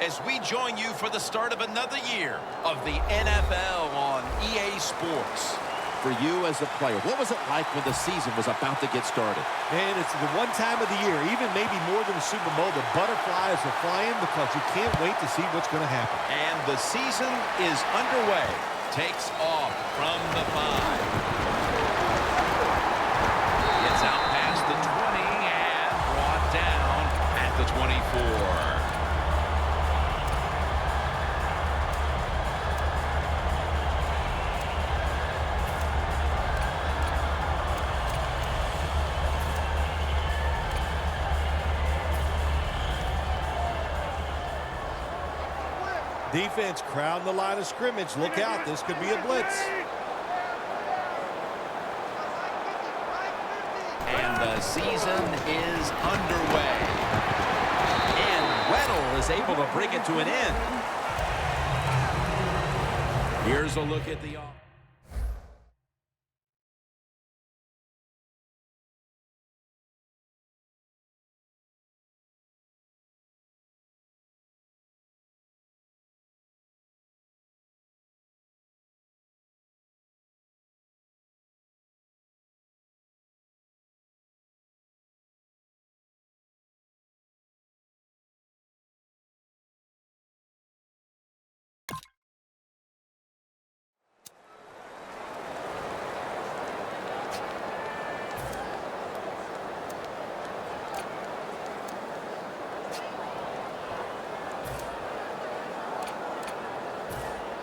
as we join you for the start of another year of the NFL on EA Sports. For you as a player, what was it like when the season was about to get started? Man, it's the one time of the year, even maybe more than the Super Bowl, the butterflies are flying because you can't wait to see what's going to happen. And the season is underway. Takes off from the 5. Gets out past the 20 and brought down at the 24. Defense crowding the line of scrimmage. Look out, this could be a blitz. And the season is underway. And Weddle is able to bring it to an end. Here's a look at the offense.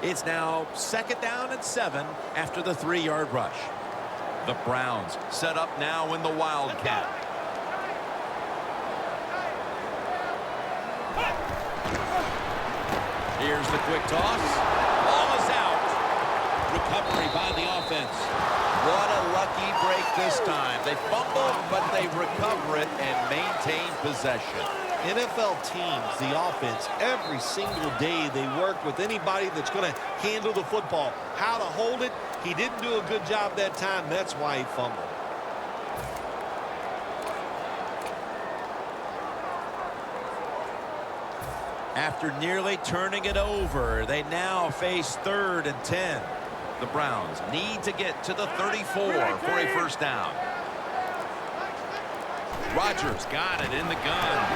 It's now 2nd down and 7 after the 3-yard rush. The Browns set up now in the Wildcat. Here's the quick toss. Ball is out. Recovery by the offense. What a lucky break this time. They fumble, but they recover it and maintain possession. NFL teams, the offense, every single day they work with anybody that's going to handle the football. How to hold it, he didn't do a good job that time. That's why he fumbled. After nearly turning it over, they now face 3rd and 10. The Browns need to get to the 34 for a first down. Rodgers got it in the gun.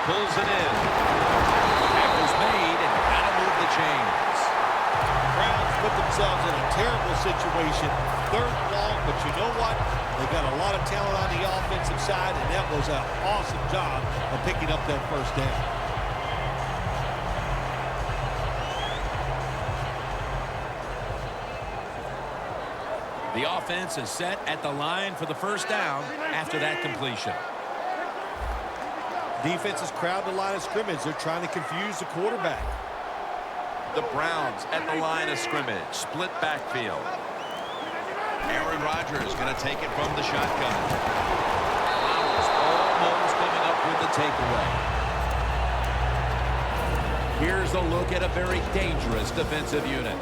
Pulls it in. Tackle's made and gotta move the chains. Browns put themselves in a terrible situation. 3rd and long, but you know what? They got a lot of talent on the offensive side, and that was an awesome job of picking up that first down. The offense is set at the line for the first down after that completion. Defense is crowding the line of scrimmage. They're trying to confuse the quarterback. The Browns at the line of scrimmage. Split backfield. Aaron Rodgers going to take it from the shotgun. Flowers almost coming up with the takeaway. Here's a look at a very dangerous defensive unit.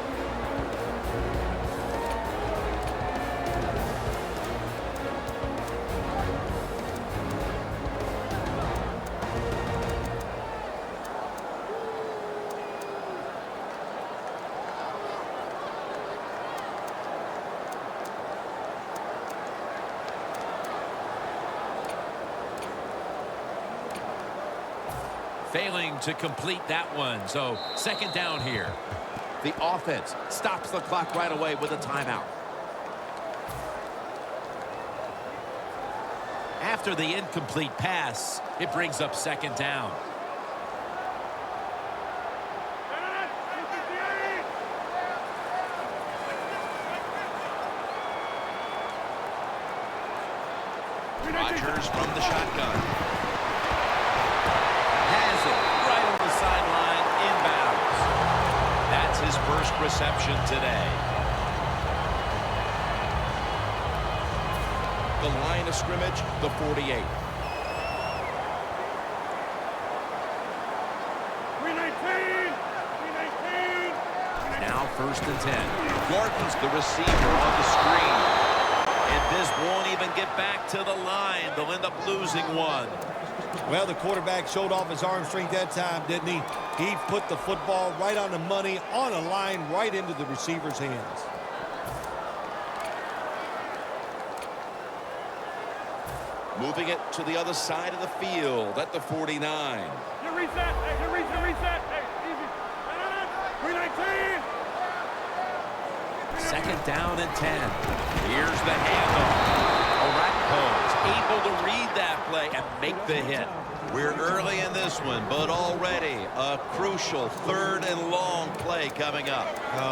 Failing to complete that one, so 2nd down here. The offense stops the clock right away with a timeout. After the incomplete pass, it brings up 2nd down. Rodgers from the shotgun. His first reception today. The line of scrimmage, the 48. Now 1st and 10. Gordon's the receiver on the screen. And this won't even get back to the line. They'll end up losing one. Well, the quarterback showed off his arm strength that time, didn't he? He put the football right on the money, on a line, right into the receiver's hands. Moving it to the other side of the field at the 49. You reset. Hey, you reset. Hey, easy. 319. Second down and 10. Here's the handoff. Orakpo's able to read that play and make the hit. We're early in this one, but already a crucial 3rd and long play coming up.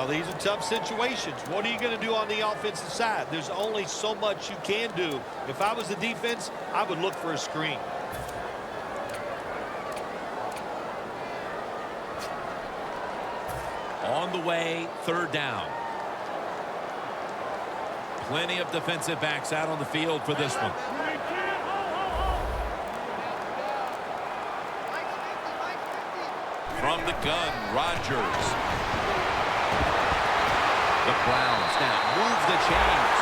These are tough situations. What are you going to do on the offensive side? There's only so much you can do. If I was the defense, I would look for a screen. On the way, 3rd down. Plenty of defensive backs out on the field for this one. From the gun, Rodgers. The Browns now move the chains.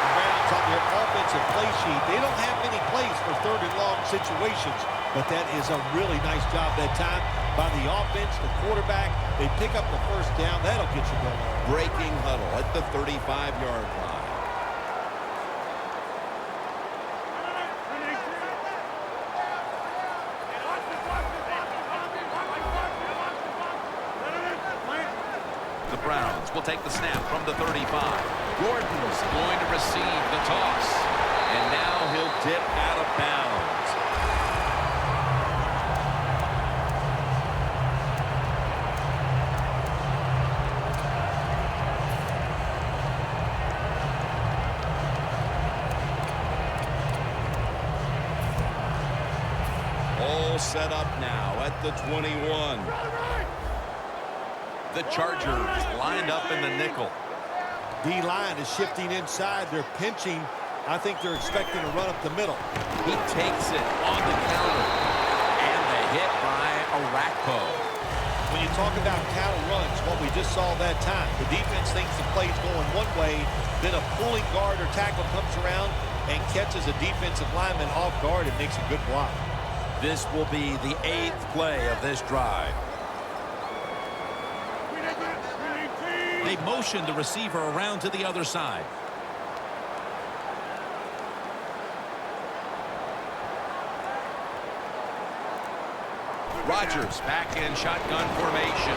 The Browns on their offensive play sheet, they don't have many plays for 3rd and long situations, but that is a really nice job that time by the offense, the quarterback. They pick up the 1st down. That'll get you going. Breaking huddle at the 35-yard line. The Browns will take the snap from the 35. Gordon's going to receive the toss. And now he'll dip out of bounds. All set up now at the 21. The Chargers lined up in the nickel. D-line is shifting inside. They're pinching. I think they're expecting to run up the middle. He takes it on the counter. And the hit by Orakpo. When you talk about counter runs, what we just saw that time, the defense thinks the play's going one way, then a pulling guard or tackle comes around and catches a defensive lineman off guard and makes a good block. This will be the 8th play of this drive. They motion the receiver around to the other side. Rodgers back in shotgun formation.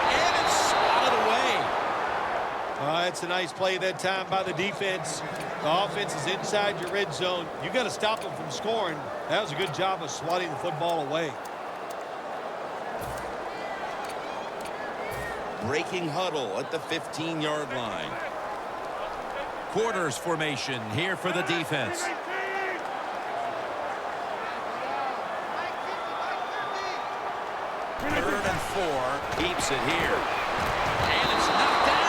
And it's swatted away. It's a nice play that time by the defense. The offense is inside your red zone. You got to stop them from scoring. That was a good job of swatting the football away. Breaking huddle at the 15-yard line. Quarters formation here for the defense. Third and 4. Keeps it here. And it's knocked down.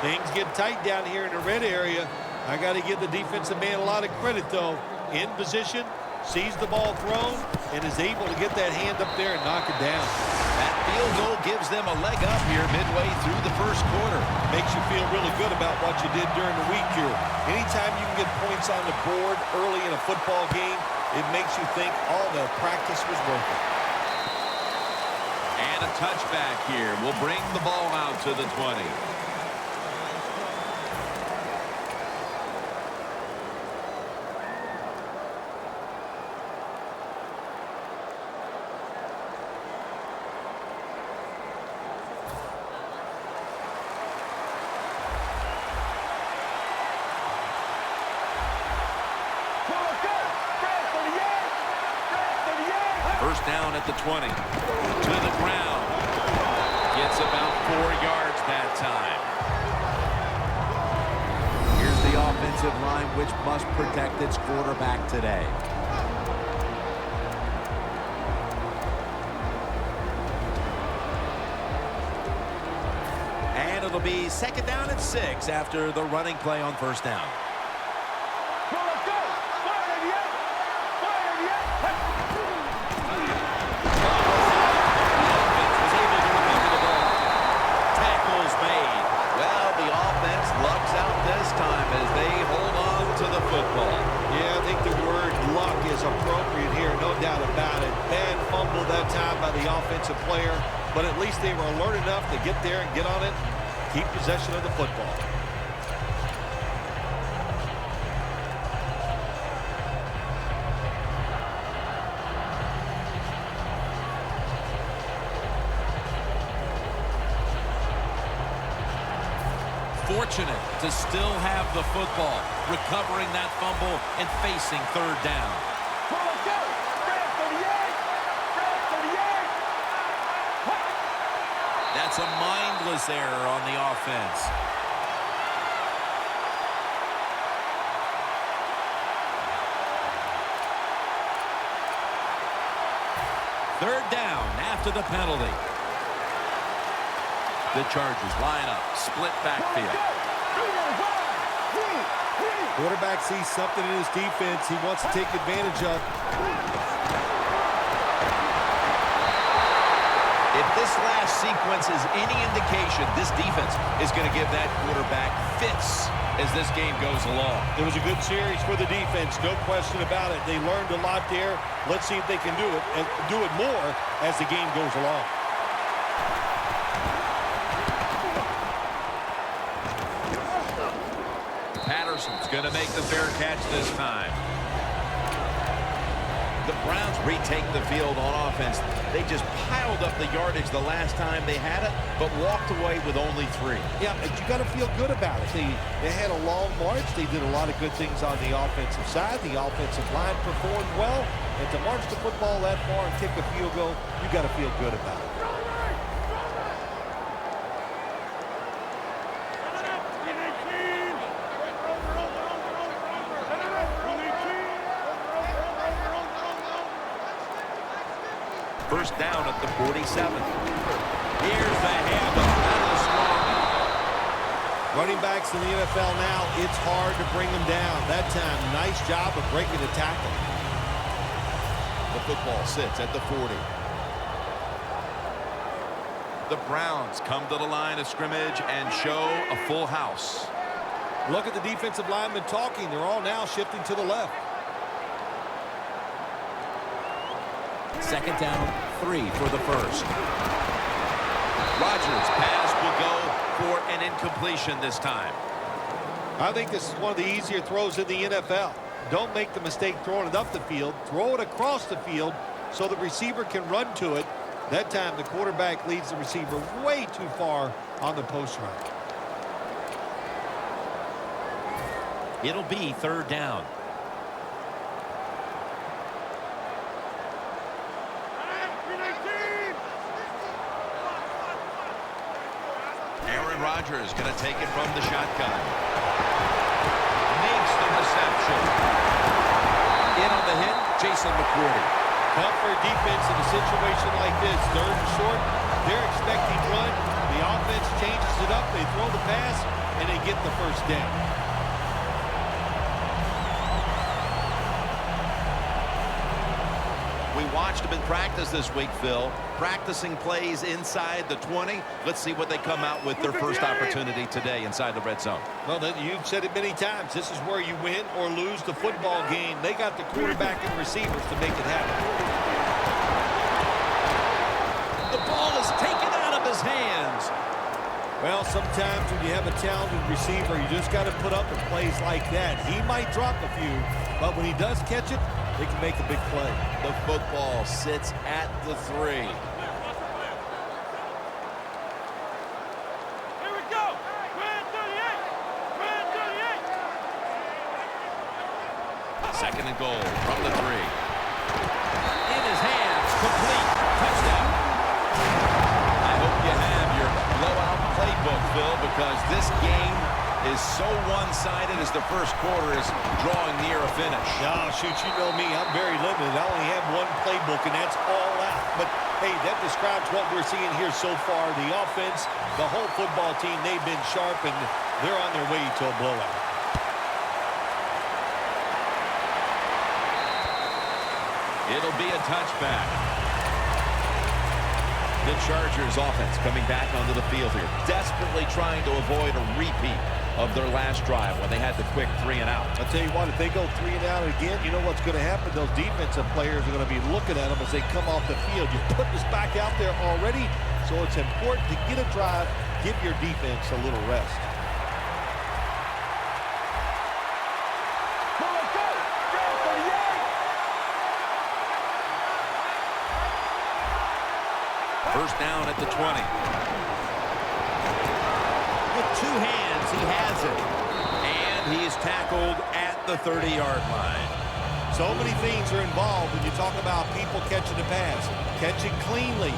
Things get tight down here in the red area. I got to give the defensive man a lot of credit, though. In position, sees the ball thrown, and is able to get that hand up there and knock it down. That field goal gives them a leg up here midway through the first quarter. Makes you feel really good about what you did during the week here. Anytime you can get points on the board early in a football game, it makes you think all the practice was worth it. And a touchback here will bring the ball out to the 20. First down at the 20. To the ground. Gets about 4 yards that time. Here's the offensive line, which must protect its quarterback today. And it'll be 2nd down and 6 after the running play on first down. Yeah, I think the word luck is appropriate. that time by the offensive player, but at least they were alert enough to get there and get on it, keep possession of the football. Fortunate to still have the football, recovering that fumble and facing third down. That's a mindless error on the offense. Third down after the penalty. The Chargers line up, split backfield. Quarterback sees something in his defense he wants to take advantage of. If this last sequence is any indication, this defense is going to give that quarterback fits as this game goes along. It was a good series for the defense, no question about it. They learned a lot there. Let's see if they can do it, and do it more as the game goes along. Patterson's going to make the fair catch this time. The Browns retake the field on offense. They just piled up the yardage the last time they had it, but walked away with only 3. Yeah, but you got to feel good about it. They had a long march. They did a lot of good things on the offensive side. The offensive line performed well. And to march the football that far and kick a field goal, you got to feel good about it. First down at the 47. Here's the handoff. That was strong. Running backs in the NFL now, it's hard to bring them down. That time, nice job of breaking the tackle. The football sits at the 40. The Browns come to the line of scrimmage and show a full house. Look at the defensive linemen talking. They're all now shifting to the left. Second down, 3 for the first. Rodgers' pass will go for an incompletion this time. I think this is one of the easier throws in the NFL. Don't make the mistake throwing it up the field. Throw it across the field so the receiver can run to it. That time, the quarterback leads the receiver way too far on the post route. It'll be third down. Rodgers going to take it from the shotgun. Makes the reception. In on the hit, Jason McCourty. Tough for defense in a situation like this. Third and short, they're expecting run. The offense changes it up. They throw the pass, and they get the first down. We watched them in practice this week, Phil. Practicing plays inside the 20. Let's see what they come out with their first opportunity today inside the red zone. Well, you've said it many times. This is where you win or lose the football game. They got the quarterback and receivers to make it happen. The ball is taken out of his hands. Well, sometimes when you have a talented receiver, you just got to put up with plays like that. He might drop a few, but when he does catch it, they can make a big play. The football sits at the 3. Here we go. 38. Second and goal from the 3. In his hands, complete. Touchdown. I hope you have your blowout playbook, Phil, because this game is so one-sided as the first quarter is drawing near a finish. Oh, shoot, you know me. I'm very limited. I only have one playbook, and that's all out. But, hey, that describes what we're seeing here so far. The offense, the whole football team, they've been sharp, and they're on their way to a blowout. It'll be a touchback. The Chargers offense coming back onto the field here, desperately trying to avoid a repeat of their last drive when they had the quick 3 and out. I'll tell you what, if they go 3 and out again, you know what's going to happen? Those defensive players are going to be looking at them as they come off the field. You put this back out there already, so it's important to get a drive, give your defense a little rest. First down at the 20. With 2 hands, he has it. And he's tackled at the 30-yard line. So many things are involved when you talk about people catching the pass. Catch it cleanly.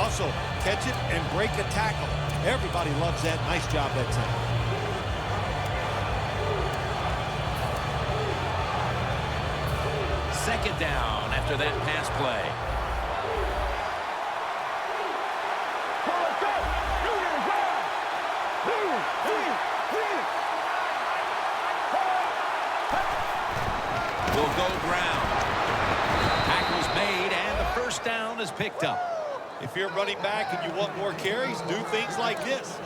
Also, catch it and break a tackle. Everybody loves that. Nice job that time. Second down after that pass play. Will go ground. Tackle's made, and the first down is picked up. If you're running back and you want more carries, do things like this.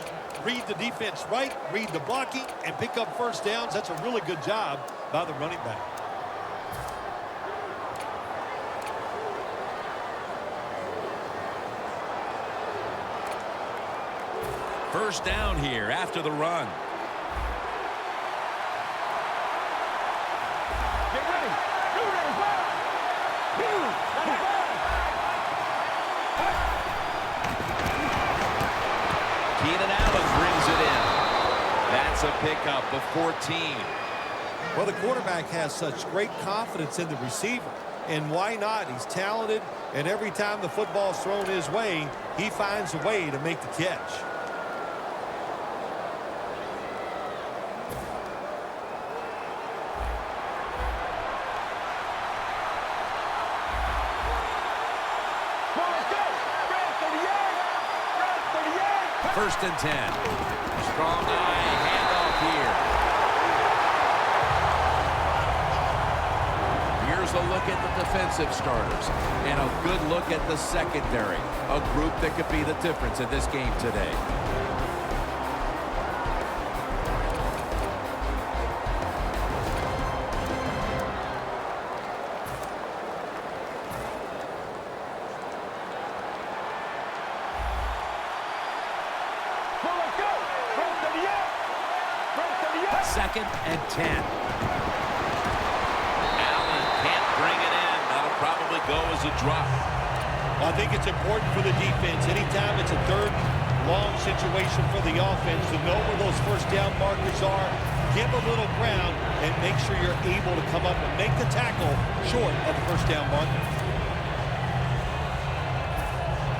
Read the defense right, read the blocking, and pick up first downs. That's a really good job by the running back. First down here after the run. A pickup of 14. Well, the quarterback has such great confidence in the receiver. And why not? He's talented, and every time the football's thrown his way, he finds a way to make the catch. First and 10. Strong eye handoff here. Here's a look at the defensive starters and a good look at the secondary. A group that could be the difference in this game today. Second and 10. Allen can't bring it in. That'll probably go as a drop. Well, I think it's important for the defense. Anytime it's a third long situation for the offense to know where those first down markers are, give a little ground, and make sure you're able to come up and make the tackle short of the first down marker.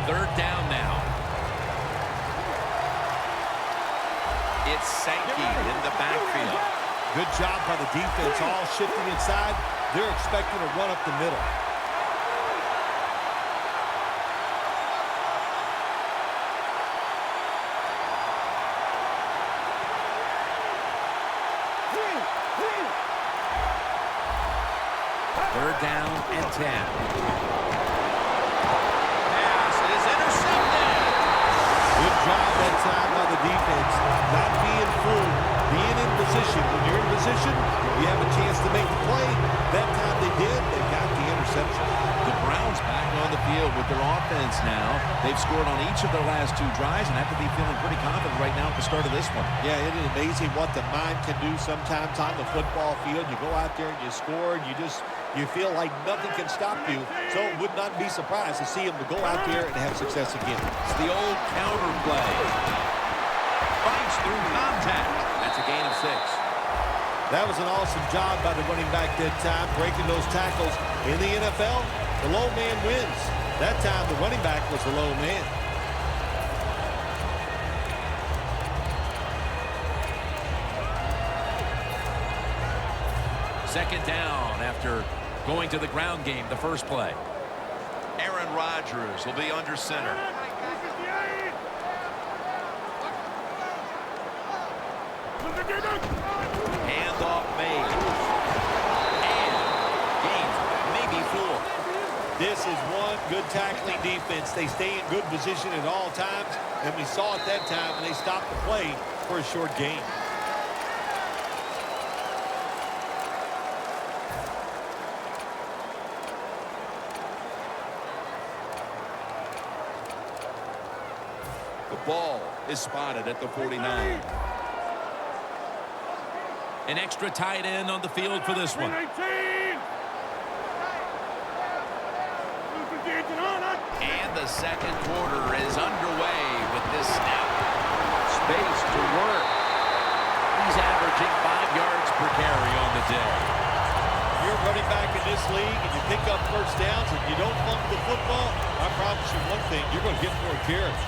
Third down now. It's Sankey in the backfield. Good job by the defense, all shifting inside. They're expecting to run up the middle. Third down and 10. Pass is intercepted. Good job that time by the defense. Not being fooled, being in position. When you're in position, you have a chance to make the play. That time they did. They got the interception. The Browns back on the field with their offense now. They've scored on each of their last 2 drives and have to be feeling pretty confident right now at the start of this one. Yeah, it is amazing what the mind can do sometimes on the football field. You go out there and you score, and you feel like nothing can stop you. So it would not be surprised to see them to go out there and have success again. It's the old counter play. Fights through contact. That's a gain of 6. That was an awesome job by the running back that time, breaking those tackles. In the NFL, the low man wins. That time, the running back was the low man. Second down after going to the ground game the first play. Aaron Rodgers will be under center. Handoff made. And gains maybe 4. This is one good tackling defense. They stay in good position at all times, and we saw it that time, and they stopped the play for a short gain. The ball is spotted at the 49. An extra tight end on the field for this one. 319. And the second quarter is underway with this snap. Space to work. He's averaging 5 yards per carry on the day. You're running back in this league and you pick up first downs and you don't fumble the football, I promise you one thing, you're going to get more carries.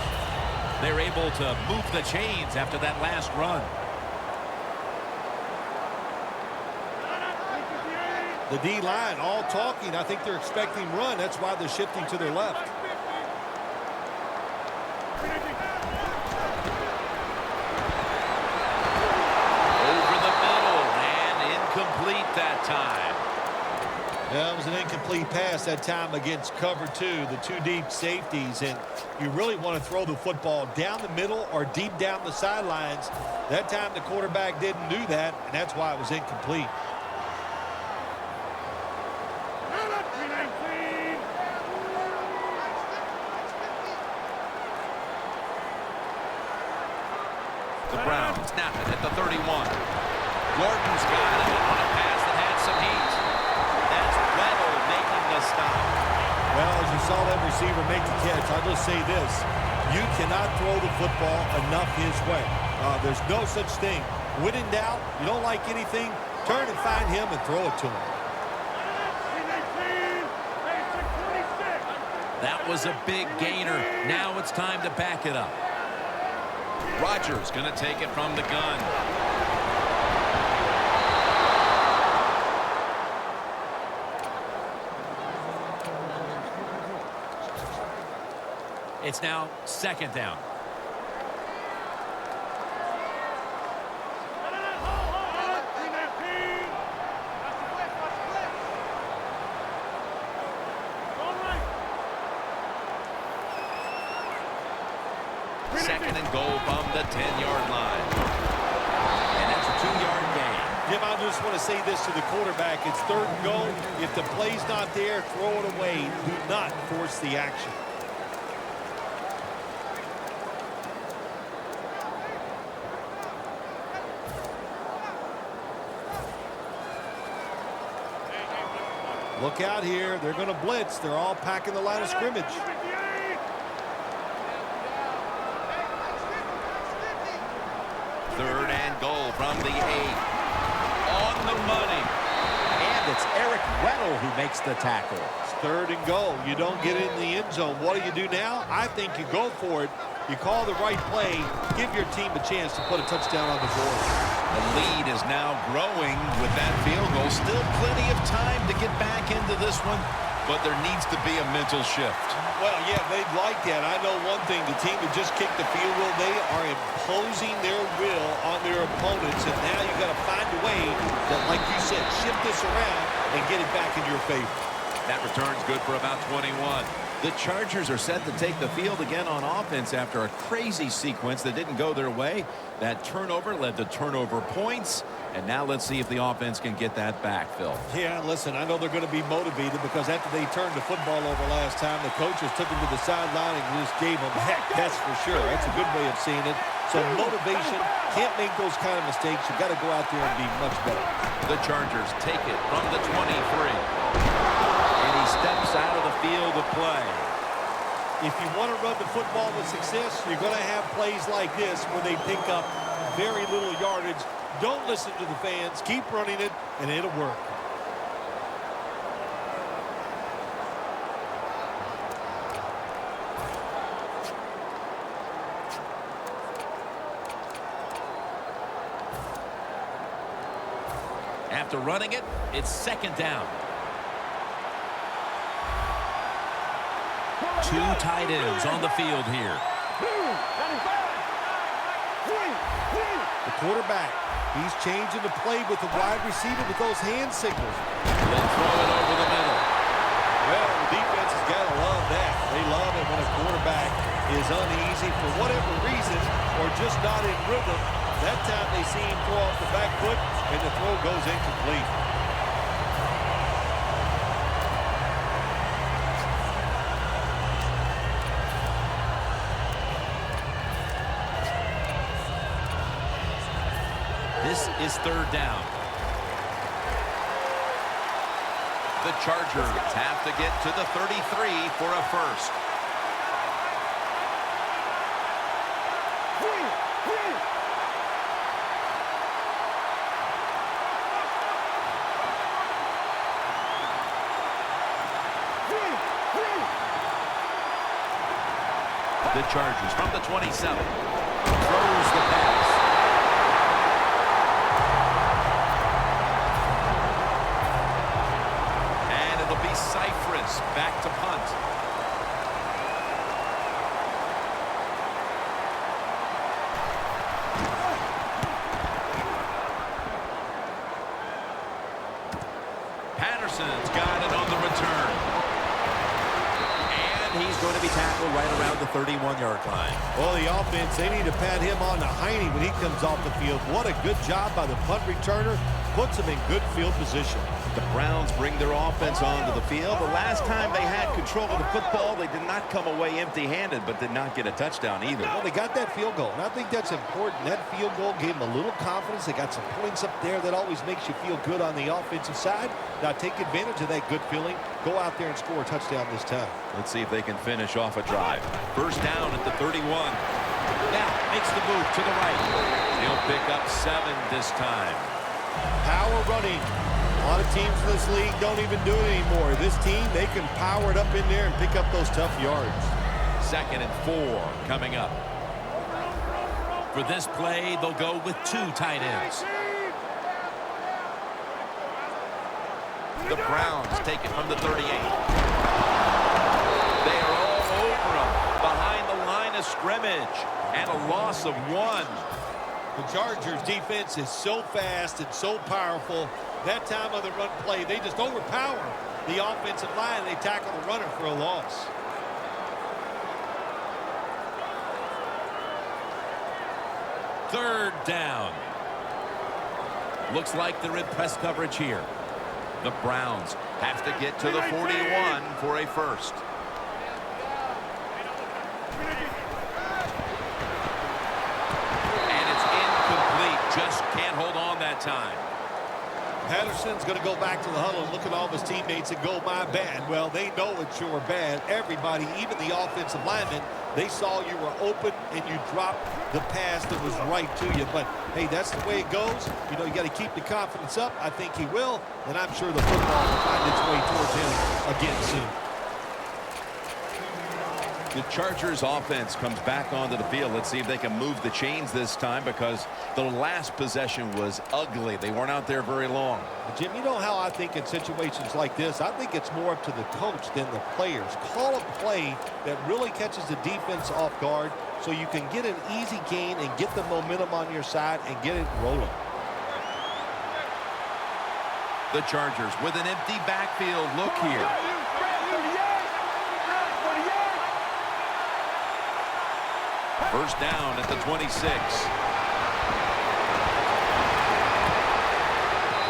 They're able to move the chains after that last run. The D-line all talking. I think they're expecting run. That's why they're shifting to their left. Over the middle and incomplete that time. That was an incomplete pass that time against cover 2, the 2 deep safeties. And you really want to throw the football down the middle or deep down the sidelines. That time the quarterback didn't do that, and that's why it was incomplete. The Browns snap it at the 31. Gordon's got it on a pass that had some heat. That's Weddle making the stop. Well, as you saw that receiver make the catch, I'll just say this. You cannot throw the football enough his way. There's no such thing. When in doubt, you don't like anything, turn and find him and throw it to him. That was a big gainer. Now it's time to back it up. Rodgers going to take it from the gun. It's now second down. Second and goal from the 10-yard line. And that's a 2-yard gain. Jim, I just want to say this to the quarterback. It's third and goal. If the play's not there, throw it away. Do not force the action. Look out here. They're going to blitz. They're all packing the line of scrimmage. Third and goal from the 8. On the money. And it's Eric Weddle who makes the tackle. It's third and goal. You don't get in the end zone. What do you do now? I think you go for it. You call the right play. Give your team a chance to put a touchdown on the board. The lead is now growing with that field goal. Still plenty of time to get back into this one, but there needs to be a mental shift. Well, yeah, they'd like that. I know one thing. The team that just kicked the field goal, they are imposing their will on their opponents, and now you got to find a way that, like you said, shift this around and get it back in your favor. That return's good for about 21. The Chargers are set to take the field again on offense after a crazy sequence that didn't go their way. That turnover led to turnover points. And now let's see if the offense can get that back, Phil. Yeah, listen, I know they're going to be motivated because after they turned the football over last time, the coaches took them to the sideline and just gave them heck, that's for sure. That's a good way of seeing it. So motivation, can't make those kind of mistakes. You got to go out there and be much better. The Chargers take it from the 23. And he steps out of the field of play. If you want to run the football with success, you're going to have plays like this where they pick up very little yardage. Don't listen to the fans. Keep running it, and it'll work. After running it, it's second down. Two tight ends on the field here. The quarterback, he's changing the play with the wide receiver with those hand signals. They'll throw it over the middle. Well, the defense has got to love that. They love it when a quarterback is uneasy for whatever reason or just not in rhythm. That time they see him throw off the back foot, and the throw goes incomplete. This is third down. The Chargers have to get to the 33 for a first. The Chargers from the 27. Throws the pass. And it'll be Cypress back to punt. Patterson's got it on the return. He's going to be tackled right around the 31-yard line. Well, the offense, they need to pat him on the hiney when he comes off the field. What a good job by the punt returner. Puts him in good field position. The Browns bring their offense onto the field. The last time they had control of the football, they did not come away empty-handed, but did not get a touchdown either. Well, they got that field goal, and I think that's important. That field goal gave them a little confidence. They got some points up there that always makes you feel good on the offensive side. Now take advantage of that good feeling. Go out there and score a touchdown this time. Let's see if they can finish off a drive. First down at the 31. Now makes the move to the right. He'll pick up 7 this time. Power running. A lot of teams in this league don't even do it anymore. This team, they can power it up in there and pick up those tough yards. 2nd and 4 coming up. For this play, they'll go with 2 tight ends. The Browns take it from the 38. They are all over him behind the line of scrimmage, and a loss of 1. The Chargers defense is so fast and so powerful. That time on the run play, they just overpower the offensive line. They tackle the runner for a loss. Third down. Looks like they're in press coverage here. The Browns have to get to the 41 for a first. And it's incomplete. Just can't hold on that time. Patterson's going to go back to the huddle and look at all of his teammates and go, my bad. Well, they know it's your bad. Everybody, even the offensive linemen, they saw you were open and you dropped the pass that was right to you. But, hey, that's the way it goes. You know, you got to keep the confidence up. I think he will. And I'm sure the football will find its way towards him again soon. The Chargers offense comes back onto the field. Let's see if they can move the chains this time, because the last possession was ugly. They weren't out there very long. Jim, you know how I think in situations like this, I think it's more up to the coach than the players. Call a play that really catches the defense off guard so you can get an easy gain and get the momentum on your side and get it rolling. The Chargers with an empty backfield look here. First down at the 26.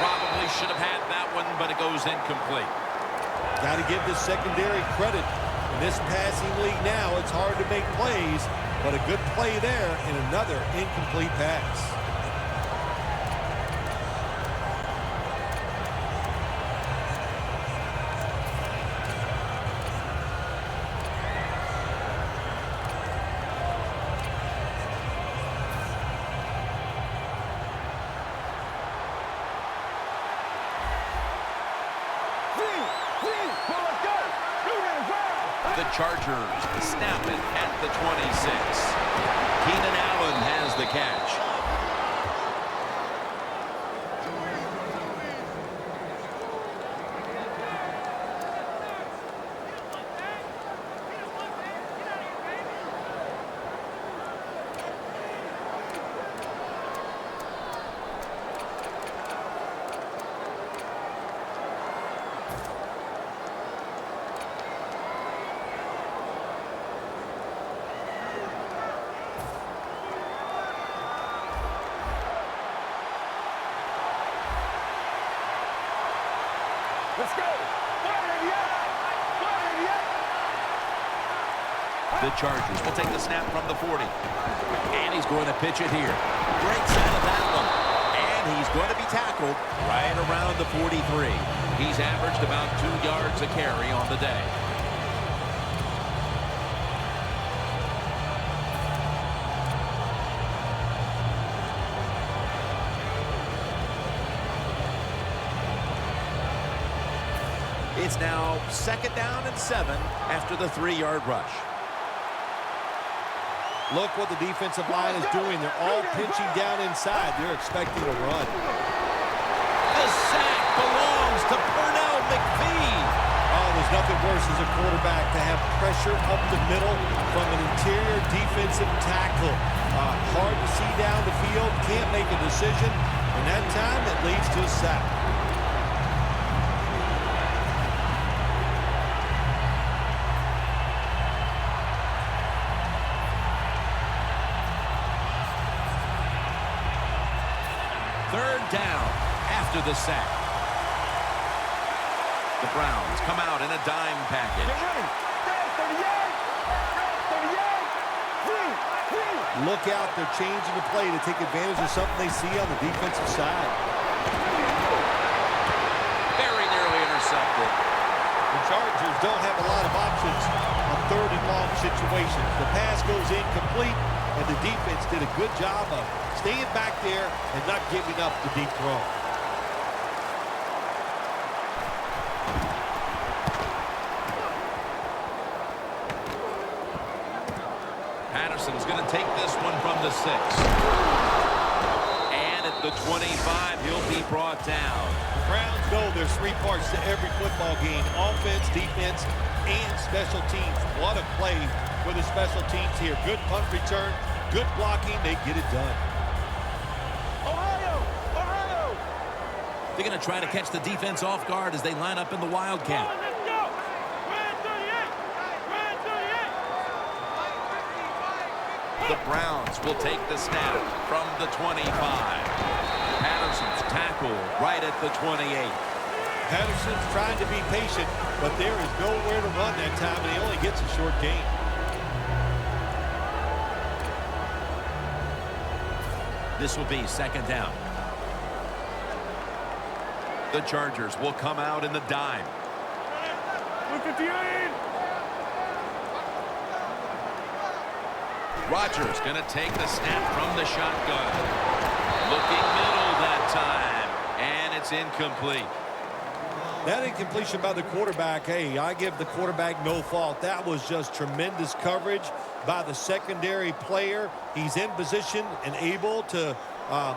Probably should have had that one, but it goes incomplete. Got to give the secondary credit. In this passing league now, it's hard to make plays, but a good play there and another incomplete pass. The Chargers snap it at the 26. Keenan Allen has the catch. Let's go. The Chargers will take the snap from the 40. And he's going to pitch it here. Breaks out of that one. And he's going to be tackled right around the 43. He's averaged about 2 yards a carry on the day. It's now 2nd down and 7 after the 3-yard rush. Look what the defensive line is doing. They're all pinching down inside. They're expecting a run. The sack belongs to Pernell McPhee. Oh, there's nothing worse as a quarterback to have pressure up the middle from an interior defensive tackle. Hard to see down the field, can't make a decision, and that time it leads to a sack. Down after the sack. The Browns come out in a dime package. Look out, they're changing the play to take advantage of something they see on the defensive side. Very nearly intercepted. The Chargers don't have a lot of options on 3rd and long situations. The pass goes incomplete, and the defense did a good job of staying back there and not giving up the deep throw. Patterson's going to take this one from the 6. And at the 25, he'll be brought down. The Browns know there's 3 parts to every football game: offense, defense, and special teams. What a play for the special teams here. Good punt return, good blocking. They get it done. They're going to try to catch the defense off guard as they line up in the Wildcat. The Browns will take the snap from the 25. Patterson's tackled right at the 28. Patterson's trying to be patient, but there is nowhere to run that time, and he only gets a short gain. This will be 2nd down. The Chargers will come out in the dime. 158. Rodgers going to take the snap from the shotgun. Looking middle that time, and it's incomplete. That incompletion by the quarterback, hey, I give the quarterback no fault. That was just tremendous coverage by the secondary player. He's in position and able to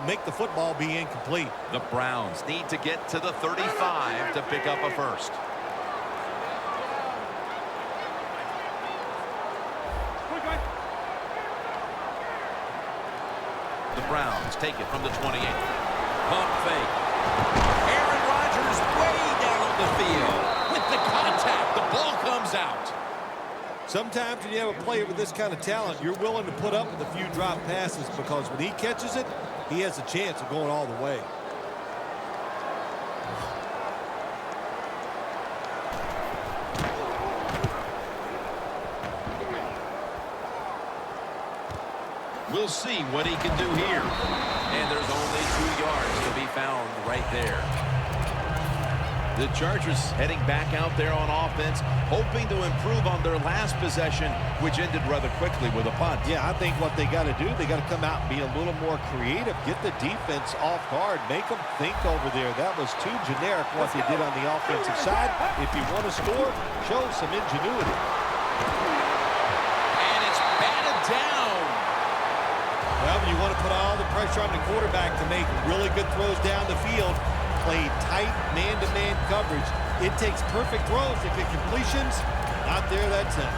make the football be incomplete. The Browns need to get to the 35 to pick up a first. The Browns take it from the 28. Pump fake. Aaron Rodgers way down the field. With the contact, the ball comes out. Sometimes when you have a player with this kind of talent, you're willing to put up with a few drop passes, because when he catches it, he has a chance of going all the way. We'll see what he can do here. And there's only 2 yards to be found right there. The Chargers heading back out there on offense, hoping to improve on their last possession, which ended rather quickly with a punt. Yeah, I think what they got to do, they got to come out and be a little more creative, get the defense off guard, make them think over there. That was too generic what they did on the offensive side. If you want to score, show some ingenuity. And it's batted down. Well, you want to put all the pressure on the quarterback to make really good throws down the field. Play tight man-to-man coverage. It takes perfect throws to get completions. Not there that time.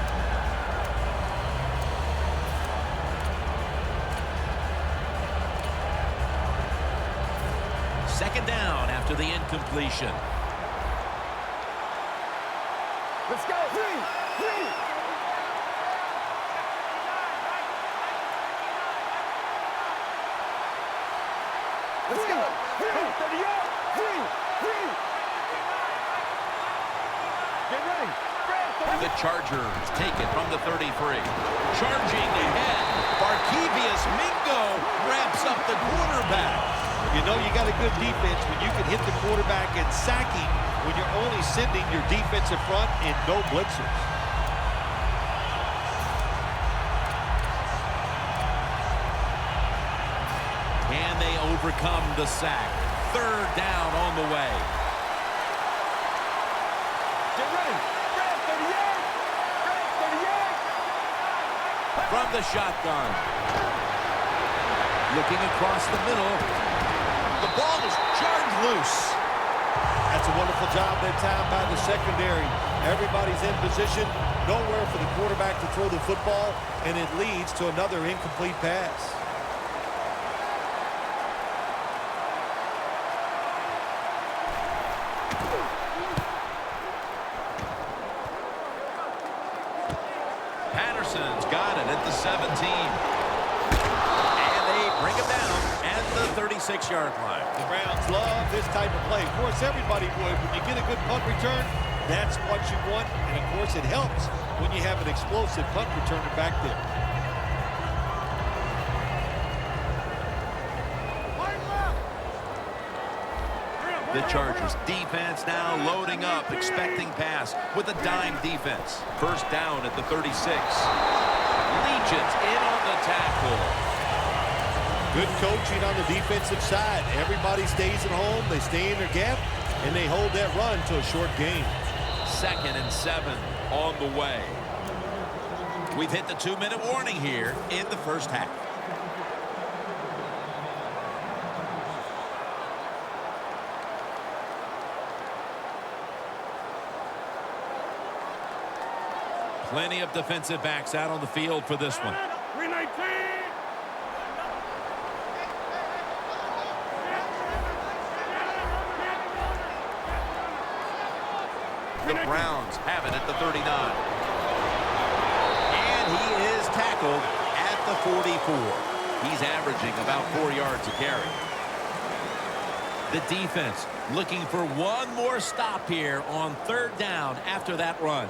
Second down after the incompletion. Let's go. Three. Let's go. Get ready. The Chargers take it from the 33. Charging ahead. Barkevious Mingo wraps up the quarterback. You know you got a good defense when you can hit the quarterback and sack him when you're only sending your defensive front and no blitzers. And they overcome the sack. Third down on the way. Get ready. Grab 38. Grab 38. From the shotgun. Looking across the middle. The ball is jarred loose. That's a wonderful job that time by the secondary. Everybody's in position. Nowhere for the quarterback to throw the football, and it leads to another incomplete pass. Patterson's got it at the 17. And they bring him down at the 36-yard line. The Browns love this type of play. Of course, everybody would. When you get a good punt return, that's what you want. And, of course, it helps when you have an explosive punt returner back there. The Chargers defense now loading up, expecting pass with a dime defense. First down at the 36. Legions in on the tackle. Good coaching on the defensive side. Everybody stays at home. They stay in their gap, and they hold that run to a short gain. 2nd and 7 on the way. We've hit the 2-minute warning here in the first half. Plenty of defensive backs out on the field for this one. 319. The Browns have it at the 39. And he is tackled at the 44. He's averaging about 4 yards a carry. The defense looking for one more stop here on third down after that run.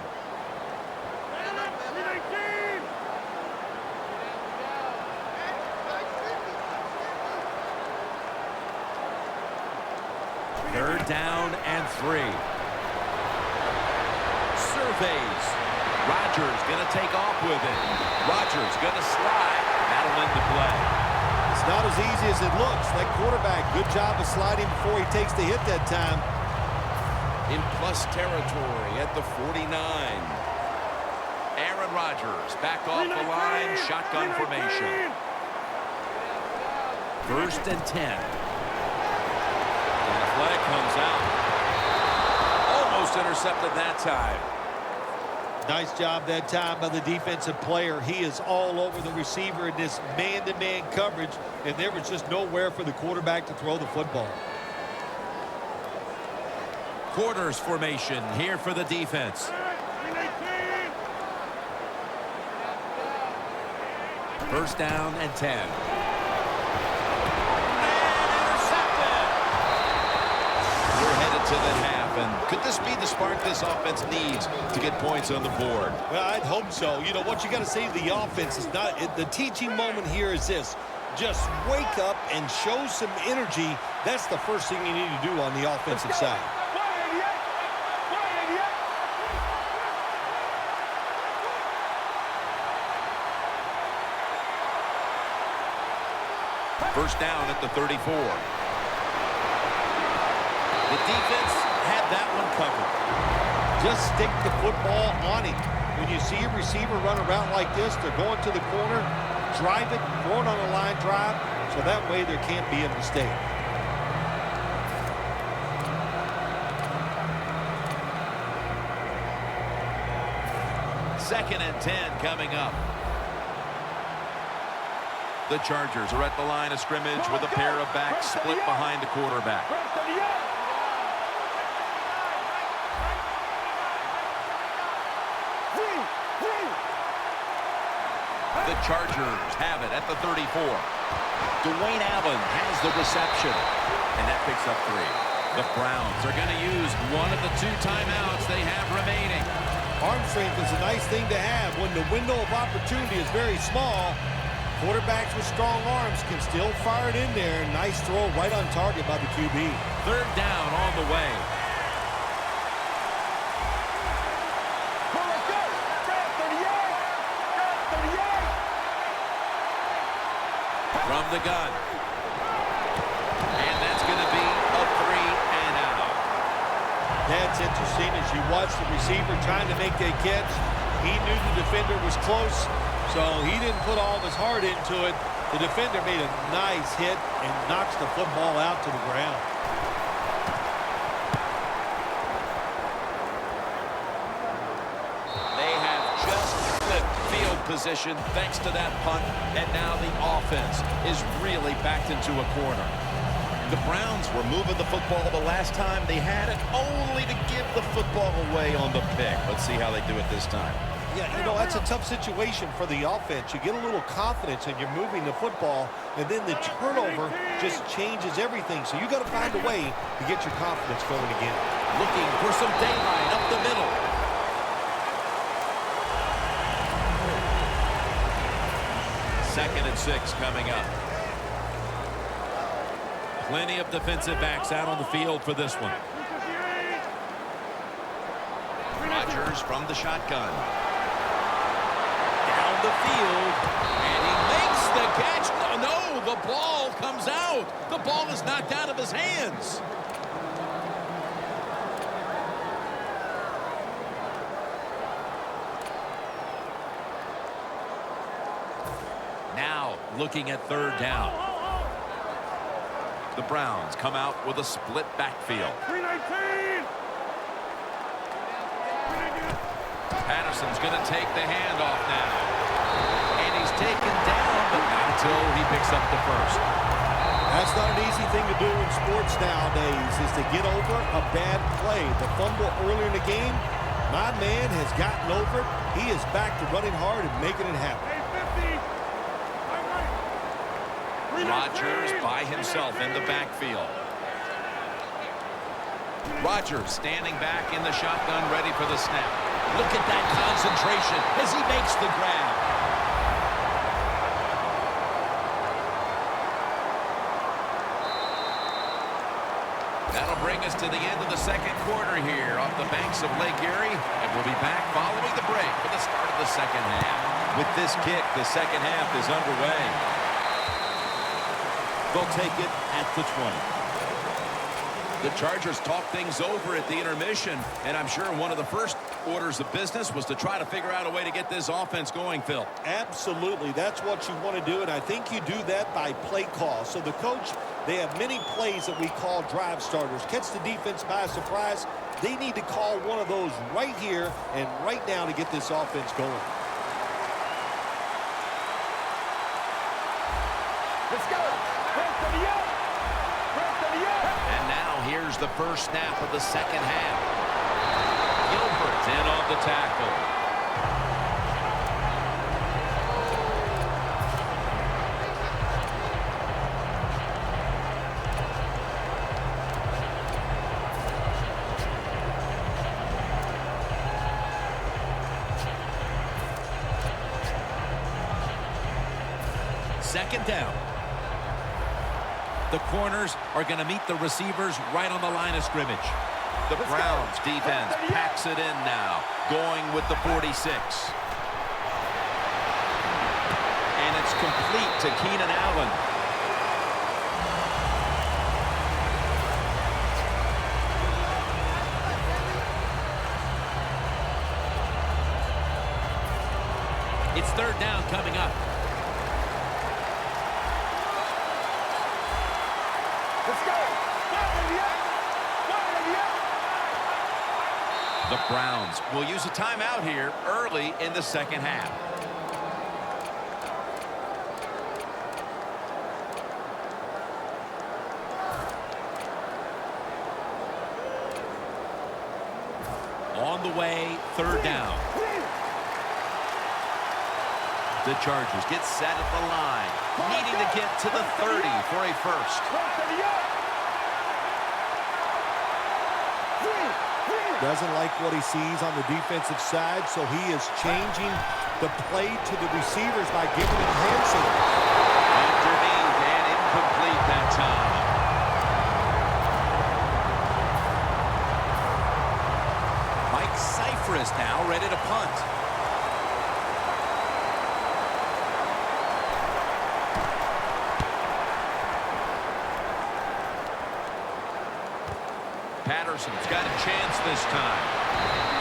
Third down and 3. Surveys. Rodgers going to take off with it. Rodgers going to slide. That'll end the play. It's not as easy as it looks. That quarterback, good job of sliding before he takes the hit that time. In plus territory at the 49. Aaron Rodgers back off the line. Shotgun formation. 1st and 10. Flag comes out. Almost intercepted that time. Nice job that time by the defensive player. He is all over the receiver in this man-to-man coverage, and there was just nowhere for the quarterback to throw the football. Quarters formation here for the defense. 1st down and 10. To the half, and could this be the spark this offense needs to get points on the board? Well, I'd hope so. You know, what you got to say to the offense is not the teaching moment here is this. Just wake up and show some energy. That's the first thing you need to do on the offensive side. First down at the 34. The defense had that one covered. Just stick the football on him. When you see a receiver run a route like this, they're going to the corner, drive it, throw it on a line drive, so that way there can't be a mistake. Second and 10 coming up. The Chargers are at the line of scrimmage with a pair of backs split behind the quarterback. The Chargers have it at the 34. Dwayne Allen has the reception, and that picks up 3. The Browns are going to use one of the 2 timeouts they have remaining. Arm strength is a nice thing to have when the window of opportunity is very small. Quarterbacks with strong arms can still fire it in there. Nice throw right on target by the QB. Third down on the way. From the gun. And that's going to be a 3 and out. That's interesting as you watch the receiver trying to make that catch. He knew the defender was close, so he didn't put all of his heart into it. The defender made a nice hit and knocks the football out to the ground. They have just flipped field position thanks to that punt, and now the offense is really backed into a corner. The Browns were moving the football the last time they had it, only to give the football away on the pick. Let's see how they do it this time. Yeah, you know, that's a tough situation for the offense. You get a little confidence and you're moving the football, and then the turnover just changes everything. So you got to find a way to get your confidence going again. Looking for some daylight up the middle. Second and 6 coming up. Plenty of defensive backs out on the field for this one. Rodgers from the shotgun. Down the field. And he makes the catch. No, the ball comes out. The ball is knocked out of his hands. Now looking at third down. The Browns come out with a split backfield. 319. Patterson's going to take the handoff now. And he's taken down, but not until he picks up the first. That's not an easy thing to do in sports nowadays, is to get over a bad play. The fumble earlier in the game, my man has gotten over it. He is back to running hard and making it happen. 850. Rodgers by himself in the backfield. Rodgers standing back in the shotgun, ready for the snap. Look at that concentration as he makes the grab. That'll bring us to the end of the second quarter here off the banks of Lake Erie, and we'll be back following the break for the start of the second half. With this kick, the second half is underway. They'll take it at the 20. The Chargers talk things over at the intermission, and I'm sure one of the first orders of business was to try to figure out a way to get this offense going, Phil. Absolutely. That's what you want to do, and I think you do that by play call. So the coach, they have many plays that we call drive starters. Catch the defense by surprise. They need to call one of those right here and right now to get this offense going. Let's go. And now here's the first snap of the second half. Gilbert in on the tackle. Second down. The corners are going to meet the receivers right on the line of scrimmage. The Browns defense packs it in now, going with the 46. And it's complete to Keenan Allen. It's third down coming up. The Browns will use a timeout here early in the second half. On the way, third down. The Chargers get set at the line, needing to get to the 30 for a first. Doesn't like what he sees on the defensive side, so he is changing the play to the receivers by giving them hand signals. Underneath and incomplete that time. Mike Cypress now ready to punt. Patterson's got a chance this time.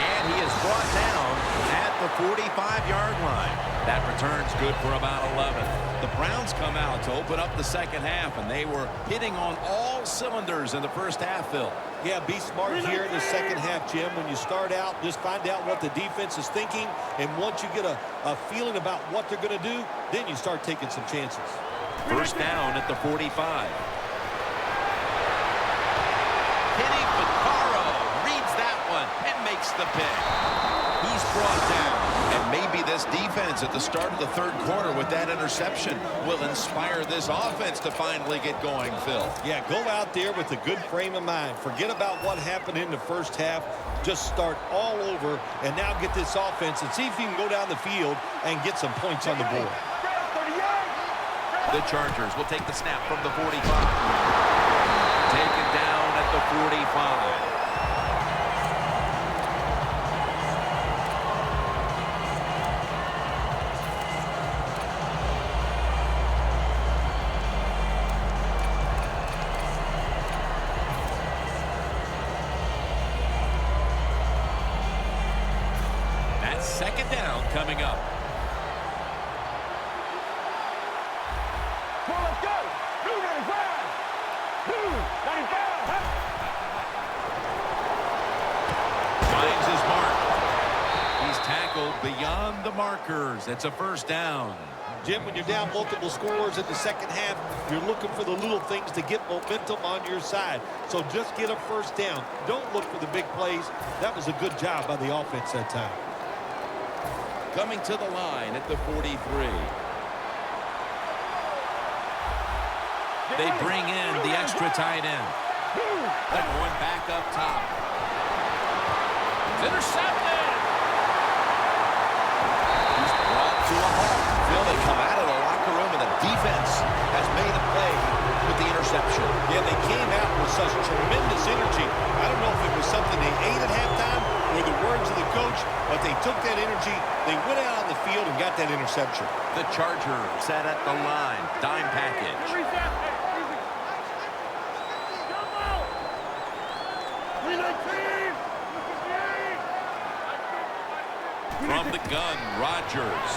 And he is brought down at the 45-yard line. That return's good for about 11. The Browns come out to open up the second half, and they were hitting on all cylinders in the first half, Phil. Yeah, be smart here in the second half, Jim. When you start out, just find out what the defense is thinking, and once you get a feeling about what they're going to do, then you start taking some chances. First down at the 45. Kenny Vaccaro reads that one and makes the pick. He's brought down. And maybe this defense at the start of the third quarter with that interception will inspire this offense to finally get going, Phil. Yeah, go out there with a good frame of mind. Forget about what happened in the first half. Just start all over and now get this offense and see if you can go down the field and get some points on the board. The Chargers will take the snap from the 45. Taken down at the 45. That's second down coming up. Finds his mark. He's tackled beyond the markers. It's a first down. Jim, when you're down multiple scores in the second half, you're looking for the little things to get momentum on your side. So just get a first down. Don't look for the big plays. That was a good job by the offense that time. Coming to the line at the 43. They bring in the extra tight end. They're going back up top. It's intercepted. He's brought to a halt. Phil, they come out of the locker room and the defense has made a play with the interception. Yeah, they came out with such tremendous energy. I don't know if it was something they ate at halftime or the words of the coach, but they took that energy, they went out on the field and got that interception. The Chargers set at the line. Dime package. From the gun, Rodgers.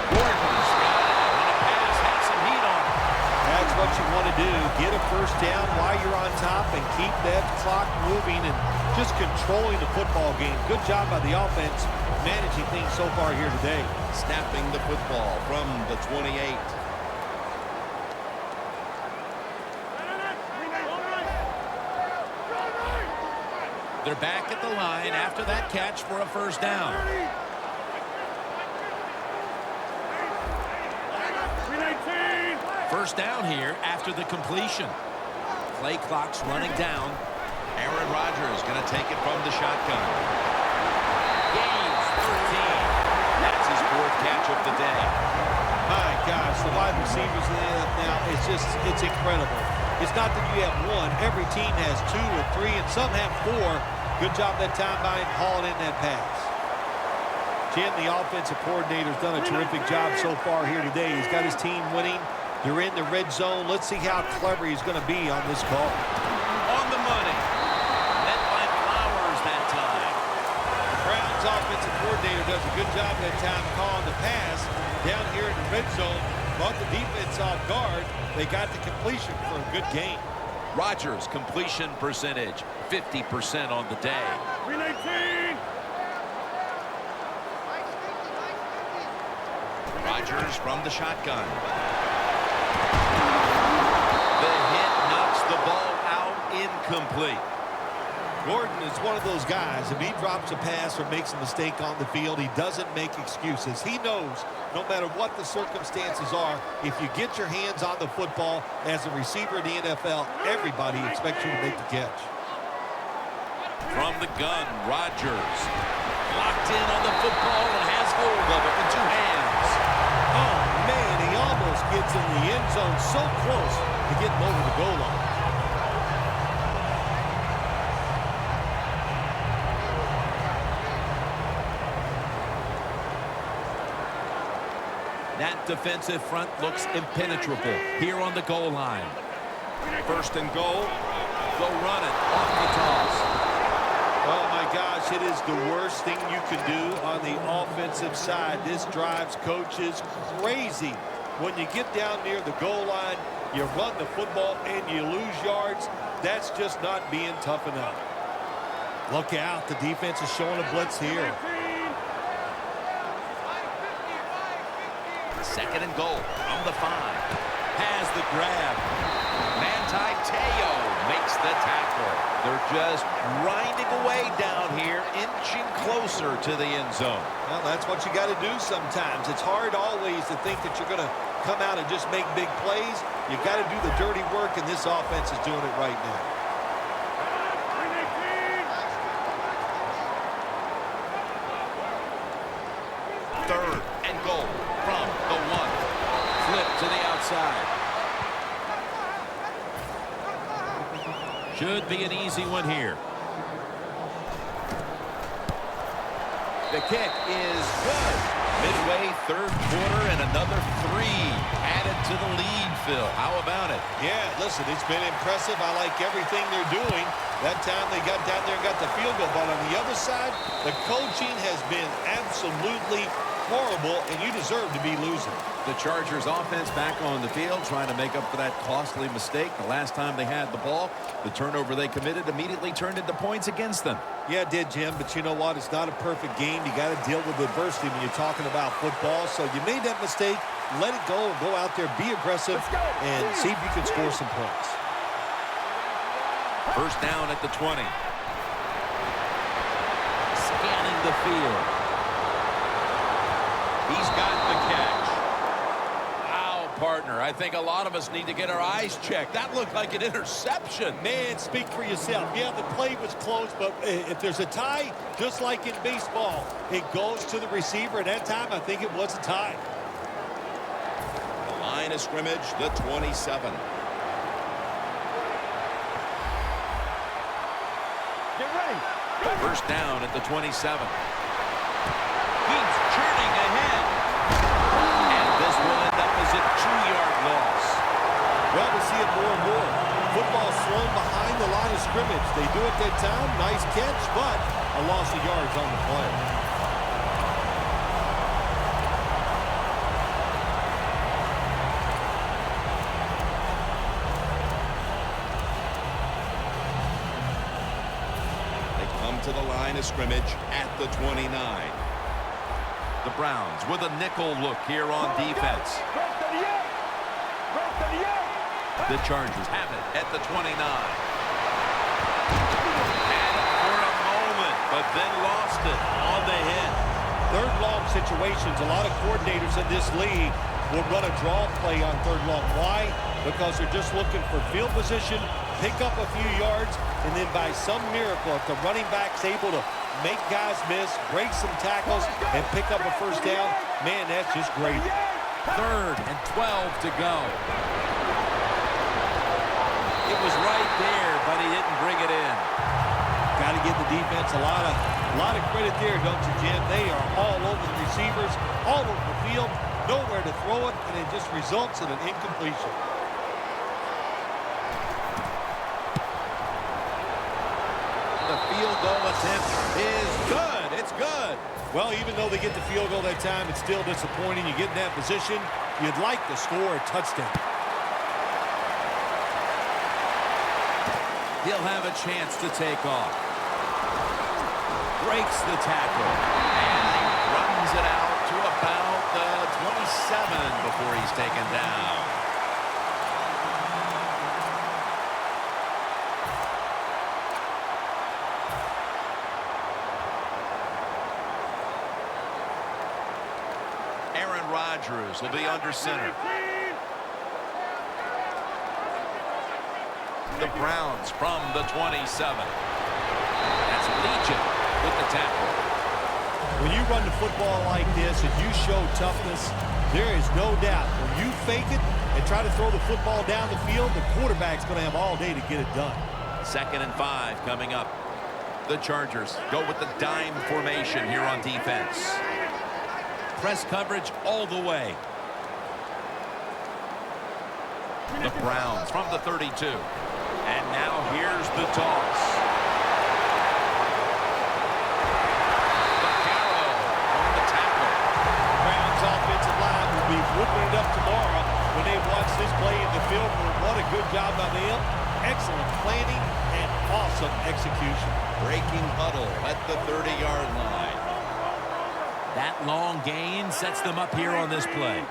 Gordon's got it. And a pass has some heat on it. That's what you want to do. Get a first down while you're on top and keep that clock moving and just controlling the football game. Good job by the offense managing things so far here today. Snapping the football from the 28. They're back at the line after that catch for a first down. First down here after the completion. Play clock's running down. Aaron Rodgers going to take it from the shotgun. Gains 13. That's his fourth catch of the day. My gosh, the wide receivers in the NFL now, it's incredible. It's not that you have one. Every team has 2 or 3, and some have 4. Good job that time by hauling in that pass. Jim, the offensive coordinator, has done a terrific job so far here today. He's got his team winning. They're in the red zone. Let's see how clever he's going to be on this call. On the money. Met by Flowers that time. Brown's offensive coordinator does a good job that time calling the pass down here in the red zone. Brought the defense off guard. They got the completion for a good game. Rodgers' completion percentage, 50% on the day. Rodgers from the shotgun. The hit knocks the ball out incomplete. Gordon is one of those guys. If he drops a pass or makes a mistake on the field, he doesn't make excuses. He knows no matter what the circumstances are, if you get your hands on the football as a receiver in the NFL, everybody expects you to make the catch. From the gun, Rodgers. locked in on the football and has hold of it with 2 hands. Oh, man, he almost gets in the end zone, so close to getting over the goal line. That defensive front looks impenetrable here on the goal line. First and goal. They'll run it off the toss. Oh, my gosh, it is the worst thing you can do on the offensive side. This drives coaches crazy. When you get down near the goal line, you run the football and you lose yards. That's just not being tough enough. Look out. The defense is showing a blitz here. Second and goal from the 5. Has the grab. Manti Te'o makes the tackle. They're just grinding away down here, inching closer to the end zone. Well, that's what you got to do sometimes. It's hard always to think that you're going to come out and just make big plays. You got to do the dirty work, and this offense is doing it right now. Third and goal from the 1. Flip to the outside. Should be an easy one here. The kick is good. Midway, third quarter, and another 3 added to the lead, Phil. How about it? Yeah, listen, it's been impressive. I like everything they're doing. That time they got down there and got the field goal. But on the other side, the coaching has been absolutely horrible, and you deserve to be losing. The Chargers offense back on the field trying to make up for that costly mistake. The last time they had the ball, the turnover they committed immediately turned into points against them. Yeah, it did, Jim, but you know what? It's not a perfect game. You got to deal with adversity when you're talking about football. So you made that mistake, let it go, and go out there, be aggressive, and see if you can score some points. First down at the 20. Scanning the field. He's got the catch. Wow, partner. I think a lot of us need to get our eyes checked. That looked like an interception. Man, speak for yourself. Yeah, the play was close, but if there's a tie, just like in baseball, it goes to the receiver. And that time, I think it was a tie. The line of scrimmage, the 27. Get ready. First down at the 27. He's churning ahead. And this will end up as a 2-yard loss. Well, we see it more and more. Football thrown behind the line of scrimmage. They do it that time. Nice catch, but a loss of yards on the play. They come to the line of scrimmage at the 29. The Browns with a nickel look here on defense. The Chargers have it at the 29. Had it for a moment, but then lost it on the hit. Third long situations, a lot of coordinators in this league will run a draw play on third long. Why? Because they're just looking for field position, pick up a few yards, and then by some miracle, if the running back's able to make guys miss, break some tackles, and pick up a first down, man, that's just great. Third and 12 to go. It was right there, but he didn't bring it in. Got to give the defense a lot of credit there, don't you, Jim? They are all over the receivers, all over the field, nowhere to throw it, and it just results in an incompletion. The field goal attempt is good. It's good. Well, even though they get the field goal that time, it's still disappointing. You get in that position, you'd like to score a touchdown. He'll have a chance to take off. Breaks the tackle. And he runs it out to about the 27 before he's taken down. Aaron Rodgers will be under center. The Browns from the 27. That's Legion with the tackle. When you run the football like this and you show toughness, there is no doubt when you fake it and try to throw the football down the field, the quarterback's going to have all day to get it done. 2nd and 5 coming up. The Chargers go with the dime formation here on defense. Press coverage all the way. The Browns from the 32. And now here's the toss. Vaccaro on the tackle. Browns offensive line will be whipping it up tomorrow when they watch this play in the film. What a good job by them. Excellent planning and awesome execution. Breaking huddle at the 30-yard line. That long gain sets them up here on this play.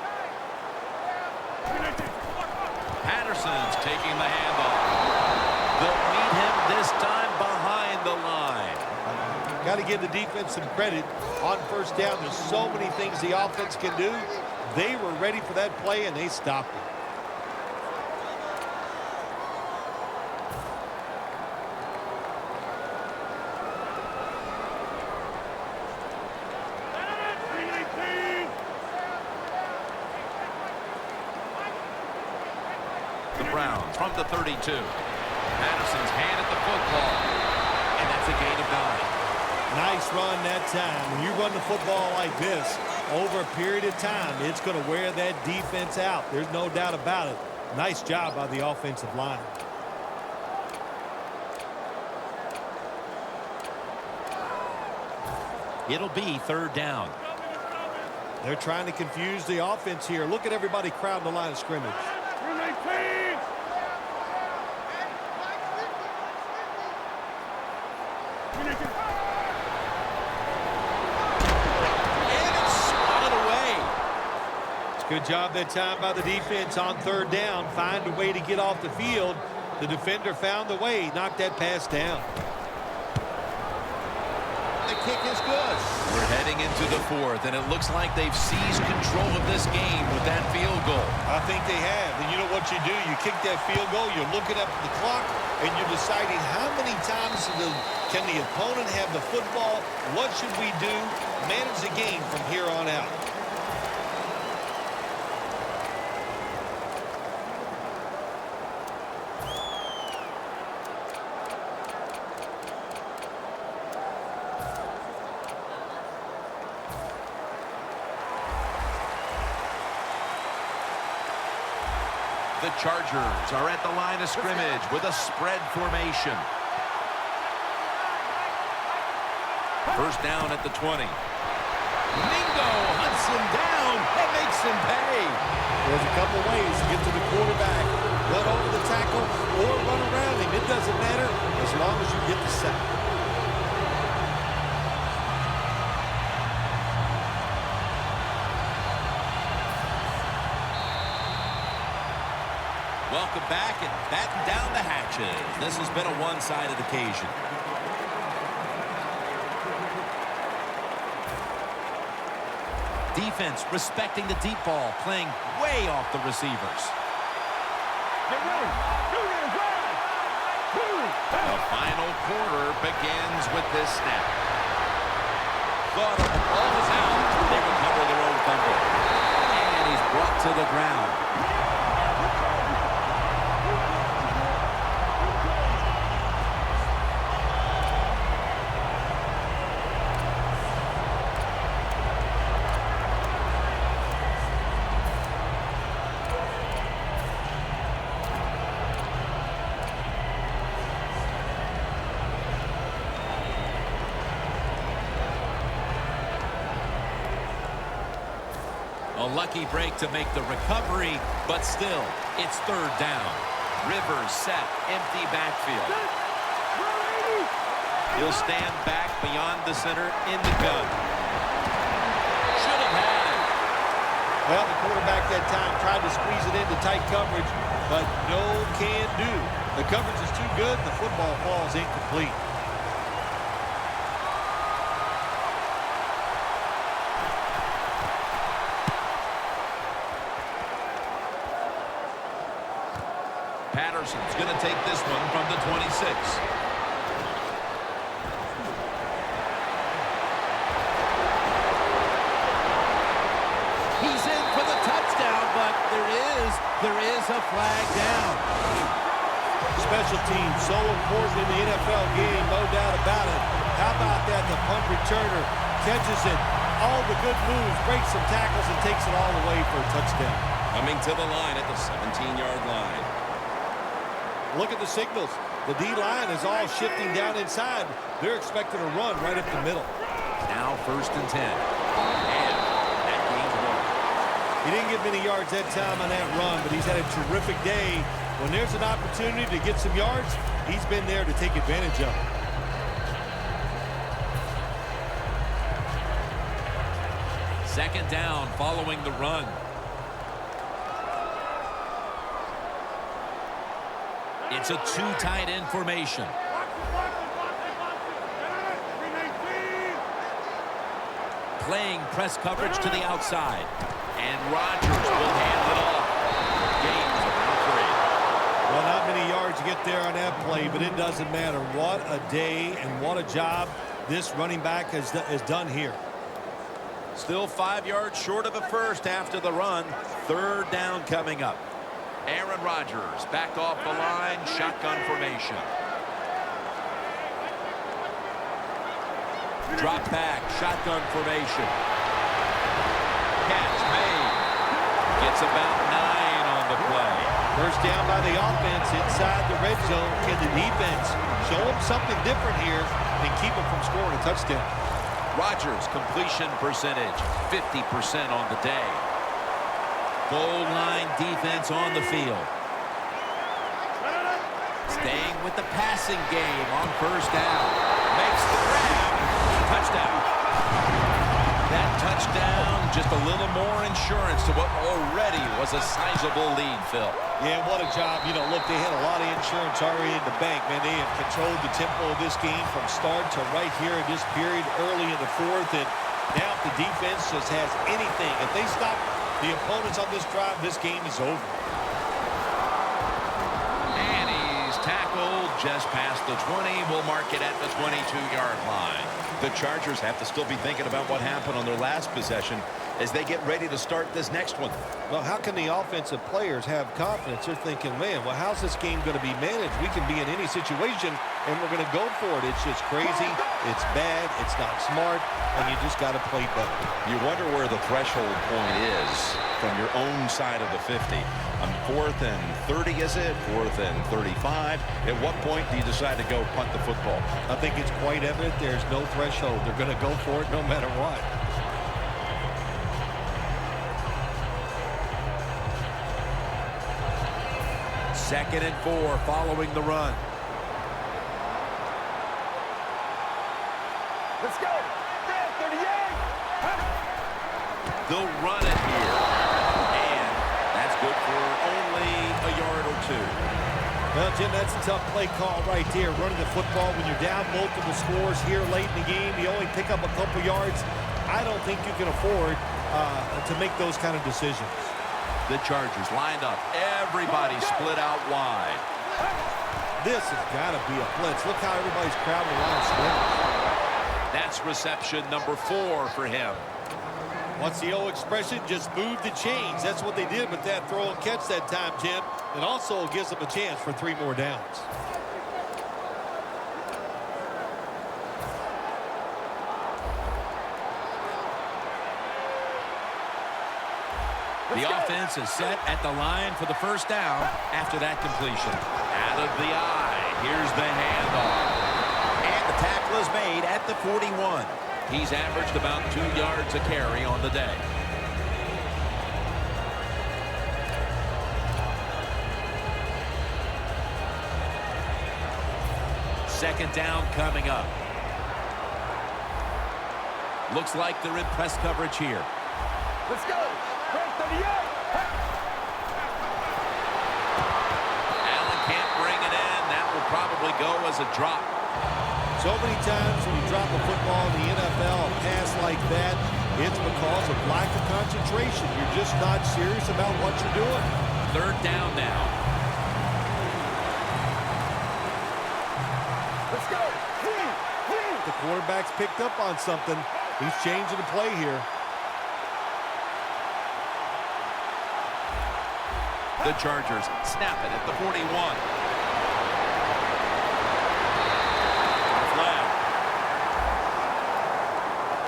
Patterson's taking the handoff. They'll meet him this time behind the line. Got to give the defense some credit on first down. There's so many things the offense can do. They were ready for that play, and they stopped it. Browns from the 32. Patterson's hand at the football. And that's a gain of 9. Nice run that time. When you run the football like this, over a period of time, it's going to wear that defense out. There's no doubt about it. Nice job by the offensive line. It'll be 3rd down. They're trying to confuse the offense here. Look at everybody crowding the line of scrimmage. Good job that time by the defense on 3rd down. Find a way to get off the field. The defender found the way. Knocked that pass down. The kick is good. We're heading into the 4th, and it looks like they've seized control of this game with that field goal. I think they have. And you know what you do? You kick that field goal, you're looking up at the clock, and you're deciding how many times can the opponent have the football? What should we do? Manage the game from here on out. The Chargers are at the line of scrimmage with a spread formation. 1st down at the 20. Mingo hunts him down and makes him pay. There's a couple ways to get to the quarterback. Run over the tackle or run around him. It doesn't matter as long as you get the sack. Welcome back and batten down the hatches. This has been a one-sided occasion. Defense respecting the deep ball, playing way off the receivers. Get ready. The final quarter begins with this snap. Thought the ball was out. They recover their own fumble. And he's brought to the ground. A lucky break to make the recovery, but still, it's 3rd down. Rivers set, empty backfield. He'll stand back beyond the center in the gun. Should have had it. Well, the quarterback that time tried to squeeze it into tight coverage, but no can do. The coverage is too good. The football falls incomplete. Patterson's going to take this one from the 26. There is a flag down. Special teams, so important in the NFL game, no doubt about it. How about that? The punt returner catches it, all the good moves, breaks some tackles, and takes it all the way for a touchdown. Coming to the line at the 17-yard line. Look at the signals. The D-line is all shifting down inside. They're expecting a run right up the middle. Now 1st and 10. And that gains 1. He didn't get many yards that time on that run, but he's had a terrific day. When there's an opportunity to get some yards, he's been there to take advantage of it. Second down following the run. It's a two tight end formation. Playing press coverage to the outside. And Rodgers will hand it off. Gains of 3. Well, not many yards to get there on that play, but it doesn't matter. What a day and what a job this running back has done here. Still 5 yards short of a first after the run. 3rd down coming up. Aaron Rodgers back off the line, shotgun formation. Drop back, shotgun formation. Catch made. Gets about 9 on the play. First down by the offense inside the red zone. Can the defense show them something different here and keep them from scoring a touchdown? Rodgers completion percentage 50% on the day. Goal line defense on the field. Staying with the passing game on 1st down. Makes the grab. Touchdown. That touchdown, just a little more insurance to what already was a sizable lead, Phil. Yeah, what a job. You know, look, they had a lot of insurance already in the bank, man. They have controlled the tempo of this game from start to right here in this period early in the 4th. And now if the defense just has anything, if they stop the opponents on this drive, this game is over. And he's tackled just past the 20. We'll mark it at the 22-yard line. The Chargers have to still be thinking about what happened on their last possession as they get ready to start this next one. Well, how can the offensive players have confidence? They're thinking, man, well, how's this game going to be managed? We can be in any situation, and we're going to go for it. It's just crazy. It's bad. It's not smart, and you just got to play better. You wonder where the threshold point is from your own side of the 50. On 4th and 30, is it? 4th and 35. At what point do you decide to go punt the football? I think it's quite evident there's no threshold. They're going to go for it no matter what. Second and 4 following the run. Let's go. 38. They'll run it here. And that's good for only a yard or 2. Well, Jim, that's a tough play call right there. Running the football when you're down multiple scores here late in the game. You only pick up a couple yards. I don't think you can afford to make those kind of decisions. The Chargers lined up. Everybody split out wide. This has got to be a blitz. Look how everybody's crowding around scrimmage. That's reception number 4 for him. What's the old expression? Just move the chains. That's what they did with that throw and catch that time, Jim. It also gives them a chance for 3 more downs. The offense is set at the line for the 1st down after that completion. Out of the eye. Here's the handoff. And the tackle is made at the 41. He's averaged about 2 yards a carry on the day. Second down coming up. Looks like they're in press coverage here. Let's go. 38. Allen can't bring it in. That will probably go as a drop. So many times when you drop a football in the NFL, a pass like that, it's because of lack of concentration. You're just not serious about what you're doing. 3rd down now. Let's go. The quarterback's picked up on something. He's changing the play here. The Chargers snap it at the 41. Flag.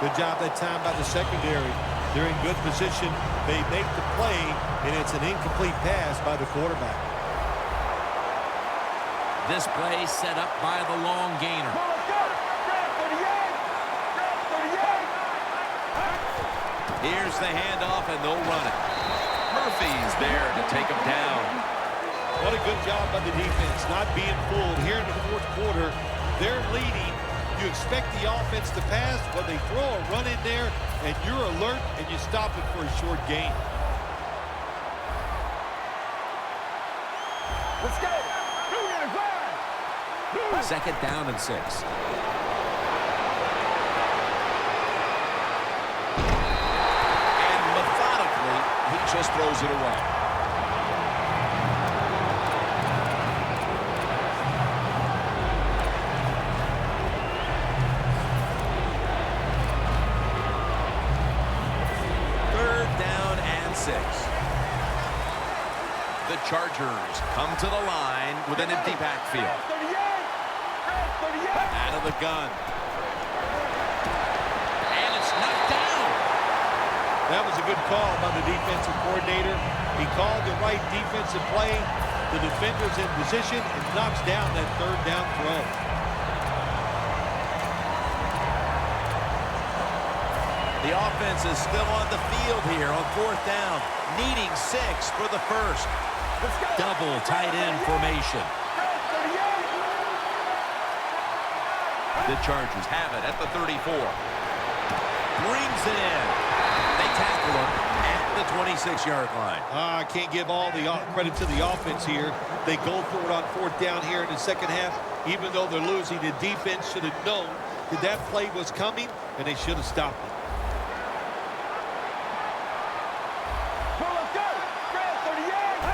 Good job that time by the secondary. They're in good position. They make the play, and it's an incomplete pass by the quarterback. This play set up by the long gainer. Here's the handoff, and they'll run it. Murphy's there to take him down. What a good job by the defense, not being fooled. Here in the fourth quarter, they're leading. You expect the offense to pass, but they throw a run in there, and you're alert, and you stop it for a short gain. Let's go. Second down and 6. And methodically, he just throws it away. Third down and 6. The Chargers come to the line with an empty backfield. Out of the gun. And it's knocked down. That was a good call by the defensive coordinator. He called the right defensive play. The defender's in position and knocks down that third down throw. The offense is still on the field here on fourth down, needing 6 for the first. Double tight end formation. The Chargers have it at the 34. Brings it in. They tackle him at the 26-yard line. I can't give all the credit to the offense here. They go for it on fourth down here in the second half. Even though they're losing, the defense should have known that that play was coming, and they should have stopped it.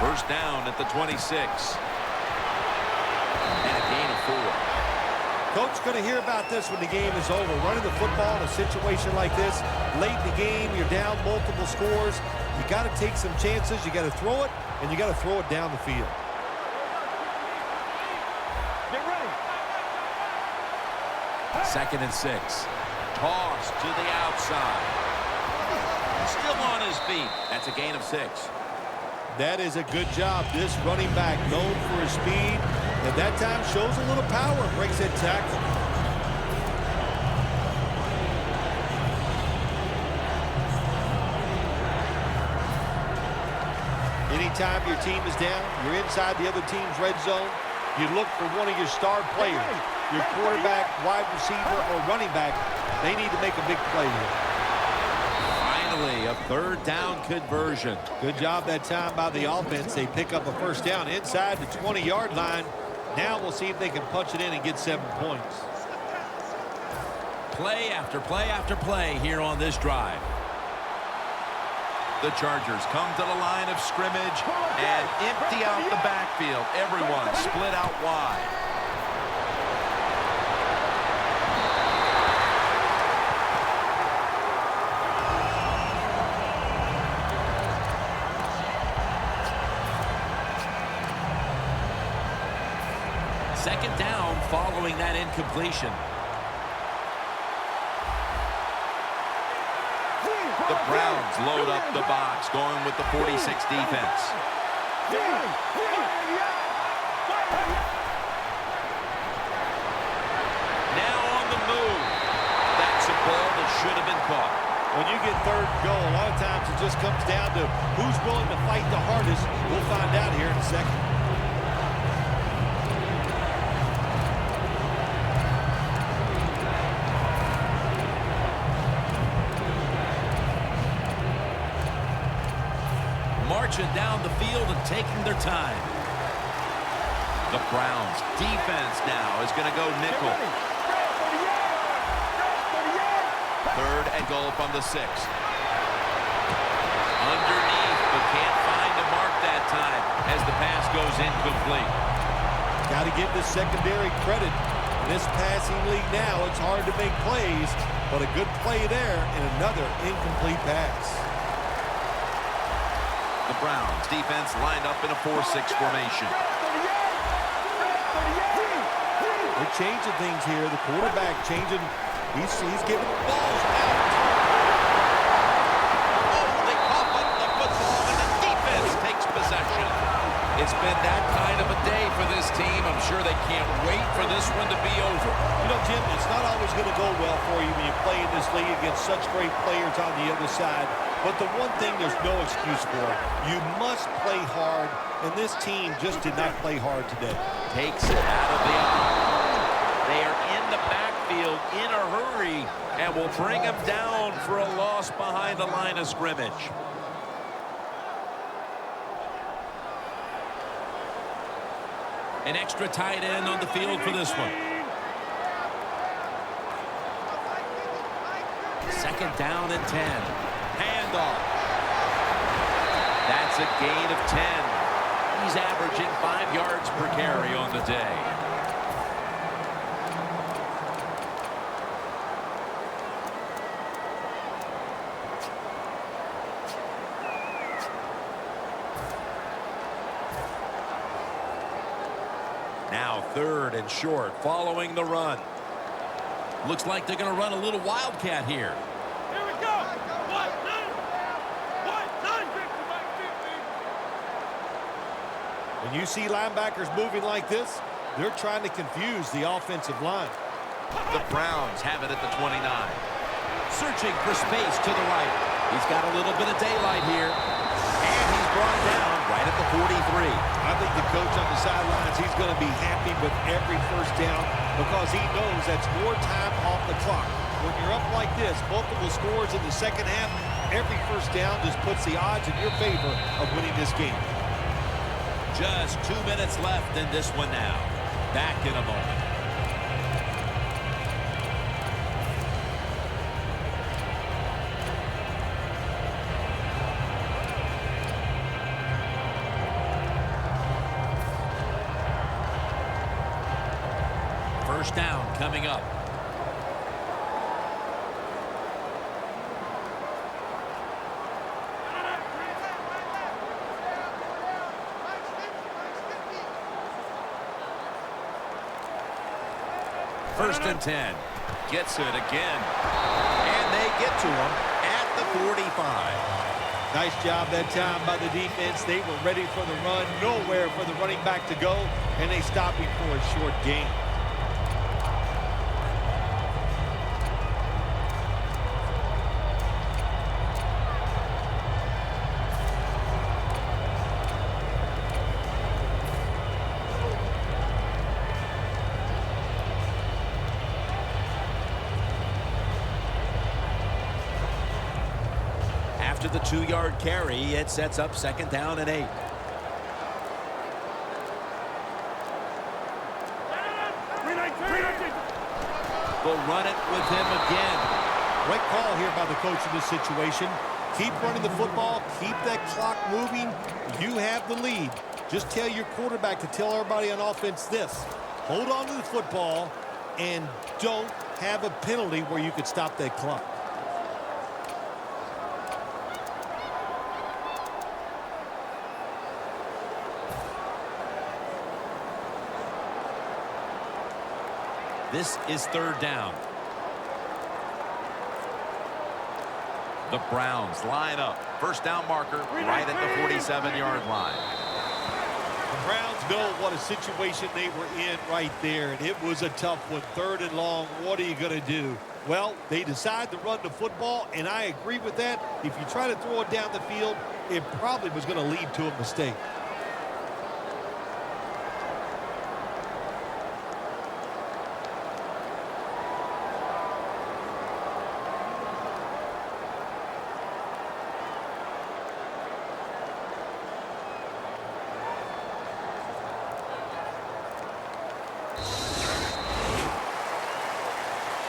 First down at the 26. And a gain of 4. Coach going to hear about this when the game is over. Running the football in a situation like this, late in the game, you're down multiple scores. You got to take some chances. You got to throw it, and you got to throw it down the field. Get ready. Second and 6. Toss to the outside. Still on his feet. That's a gain of 6. That is a good job. This running back, known for his speed, at that time shows a little power, breaks that tackle. Anytime your team is down, you're inside the other team's red zone, you look for one of your star players, your quarterback, wide receiver, or running back. They need to make a big play here. A third down conversion. Good job that time by the offense. They pick up a first down inside the 20-yard line. Now we'll see if they can punch it in and get 7 points. Play after play after play here on this drive. The Chargers come to the line of scrimmage and empty out the backfield. Everyone split out wide. Second down following that incompletion. The Browns load up the box, going with the 46 defense. Now on the move. That's a ball that should have been caught. When you get third and goal, a lot of times it just comes down to who's willing to fight the hardest. We'll find out here in a second. Marching down the field and taking their time. The Browns defense now is going to go nickel. Third and goal from the 6. Underneath, but can't find a mark that time as the pass goes incomplete. Got to give the secondary credit. In this passing league now, it's hard to make plays, but a good play there and another incomplete pass. The Browns defense lined up in a 4-6 formation. They're changing things here. The quarterback changing. He's giving balls out. Oh, they pop up the football, and the defense takes possession. It's been that kind of a day for this team. I'm sure they can't wait for this one to be over. You know, Jim, it's not always going to go well for you when you play in this league against such great players on the other side. But the one thing there's no excuse for, you must play hard, and this team just did not play hard today. Takes it out of the eye. They are in the backfield in a hurry and will bring him down for a loss behind the line of scrimmage. An extra tight end on the field for this one. Second down and 10. Handoff. That's a gain of 10. He's averaging 5 yards per carry on the day. Now 3rd and short following the run. Looks like they're going to run a little wildcat here. Here we go. 1, 2. 1, 2. When you see linebackers moving like this, they're trying to confuse the offensive line. The Browns have it at the 29. Searching for space to the right. He's got a little bit of daylight here. And he's brought down right at the 43. I think the coach on the sidelines, he's going to be happy with every first down because he knows that's more time off the clock. When you're up like this, multiple scores in the second half, every first down just puts the odds in your favor of winning this game. Just 2 minutes left in this one now. Back in a moment. First down coming up. First and 10. Gets it again. And they get to him at the 45. Nice job that time by the defense. They were ready for the run. Nowhere for the running back to go. And they stopped him for a short gain. After the 2-yard carry, it sets up second down and 8. We'll run it with him again. Great call here by the coach in this situation. Keep running the football. Keep that clock moving. You have the lead. Just tell your quarterback to tell everybody on offense this. Hold on to the football and don't have a penalty where you could stop that clock. This is third down. The Browns line up. First down marker right at the 47-yard line. The Browns know what a situation they were in right there, and it was a tough one. 3rd and long, what are you going to do? Well, they decide to run the football, and I agree with that. If you try to throw it down the field, it probably was going to lead to a mistake.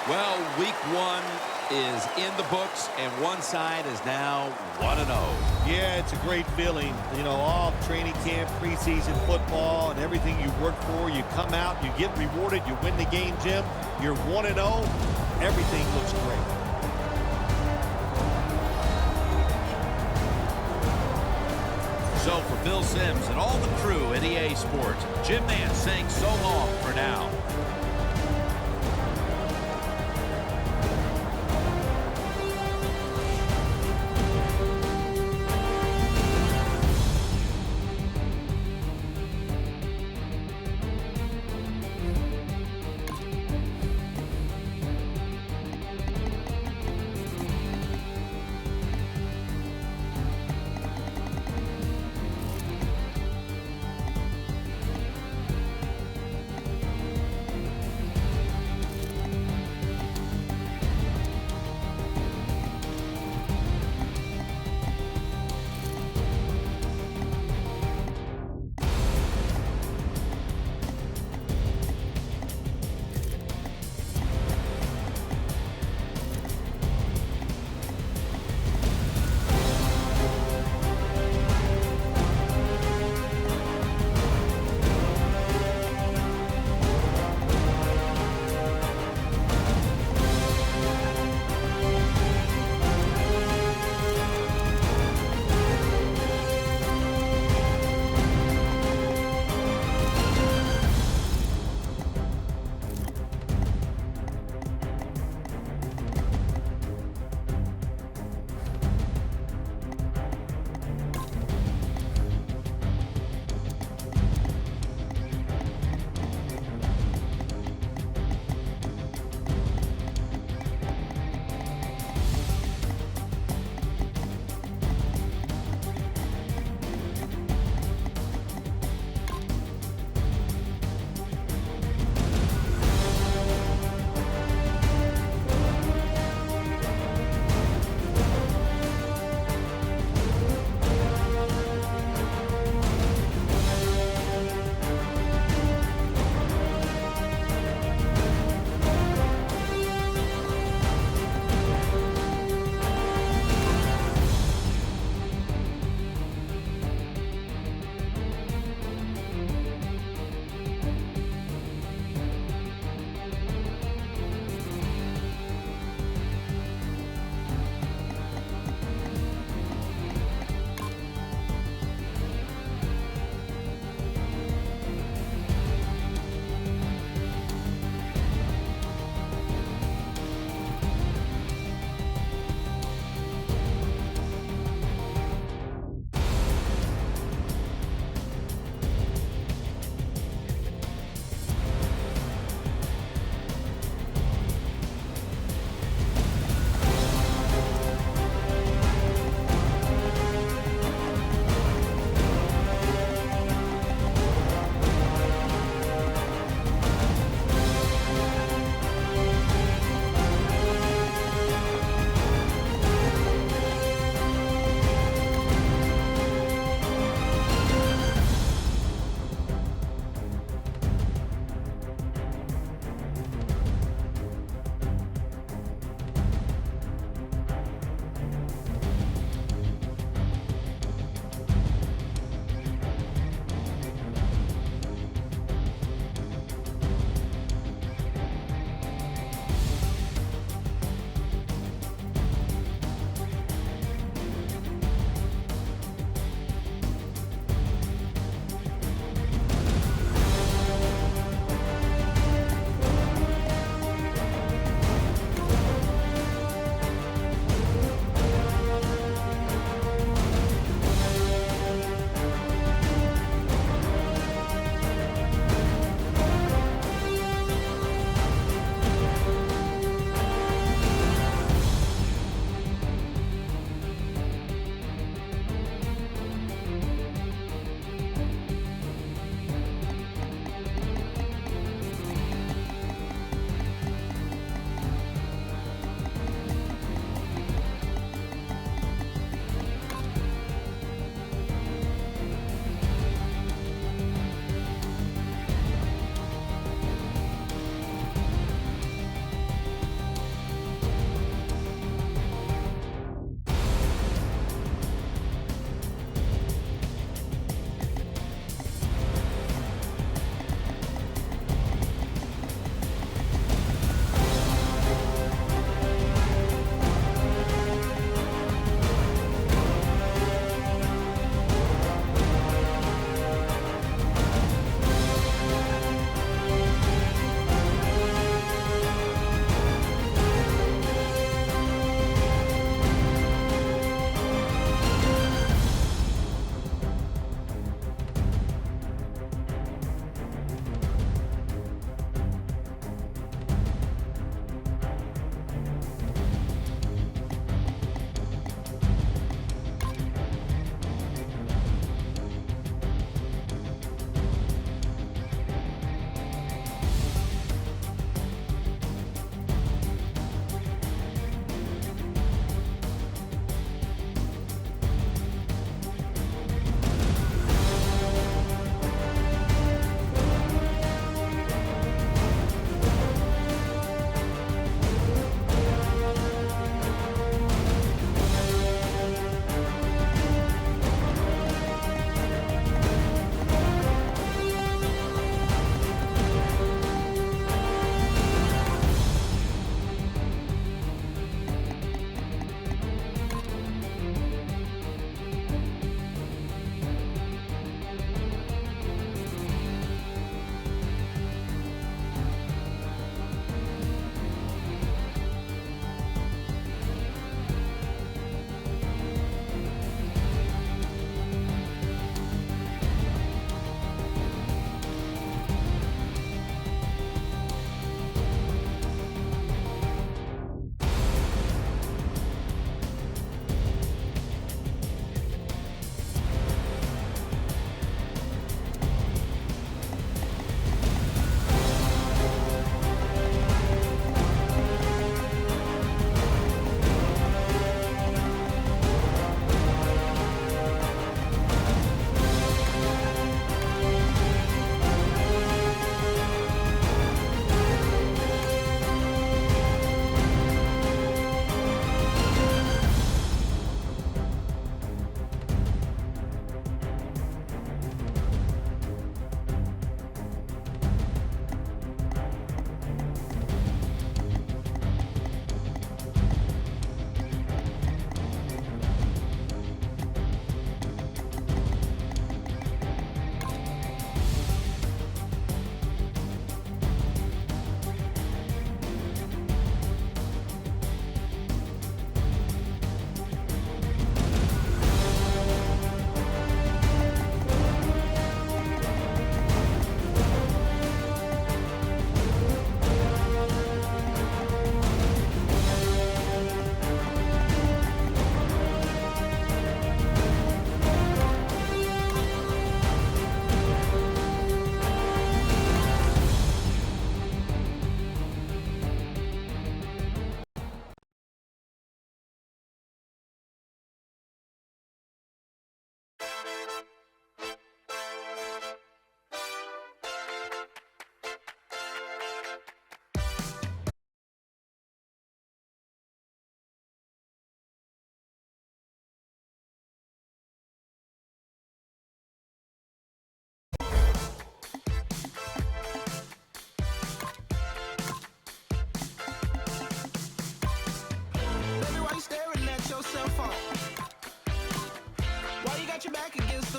Well, week 1 is in the books, and one side is now 1-0. Yeah, it's a great feeling. You know, all training camp, preseason football, and everything you work for, you come out, you get rewarded, you win the game, Jim. You're 1-0. Everything looks great. So for Bill Sims and all the crew at EA Sports, Jim Nance saying so long for now.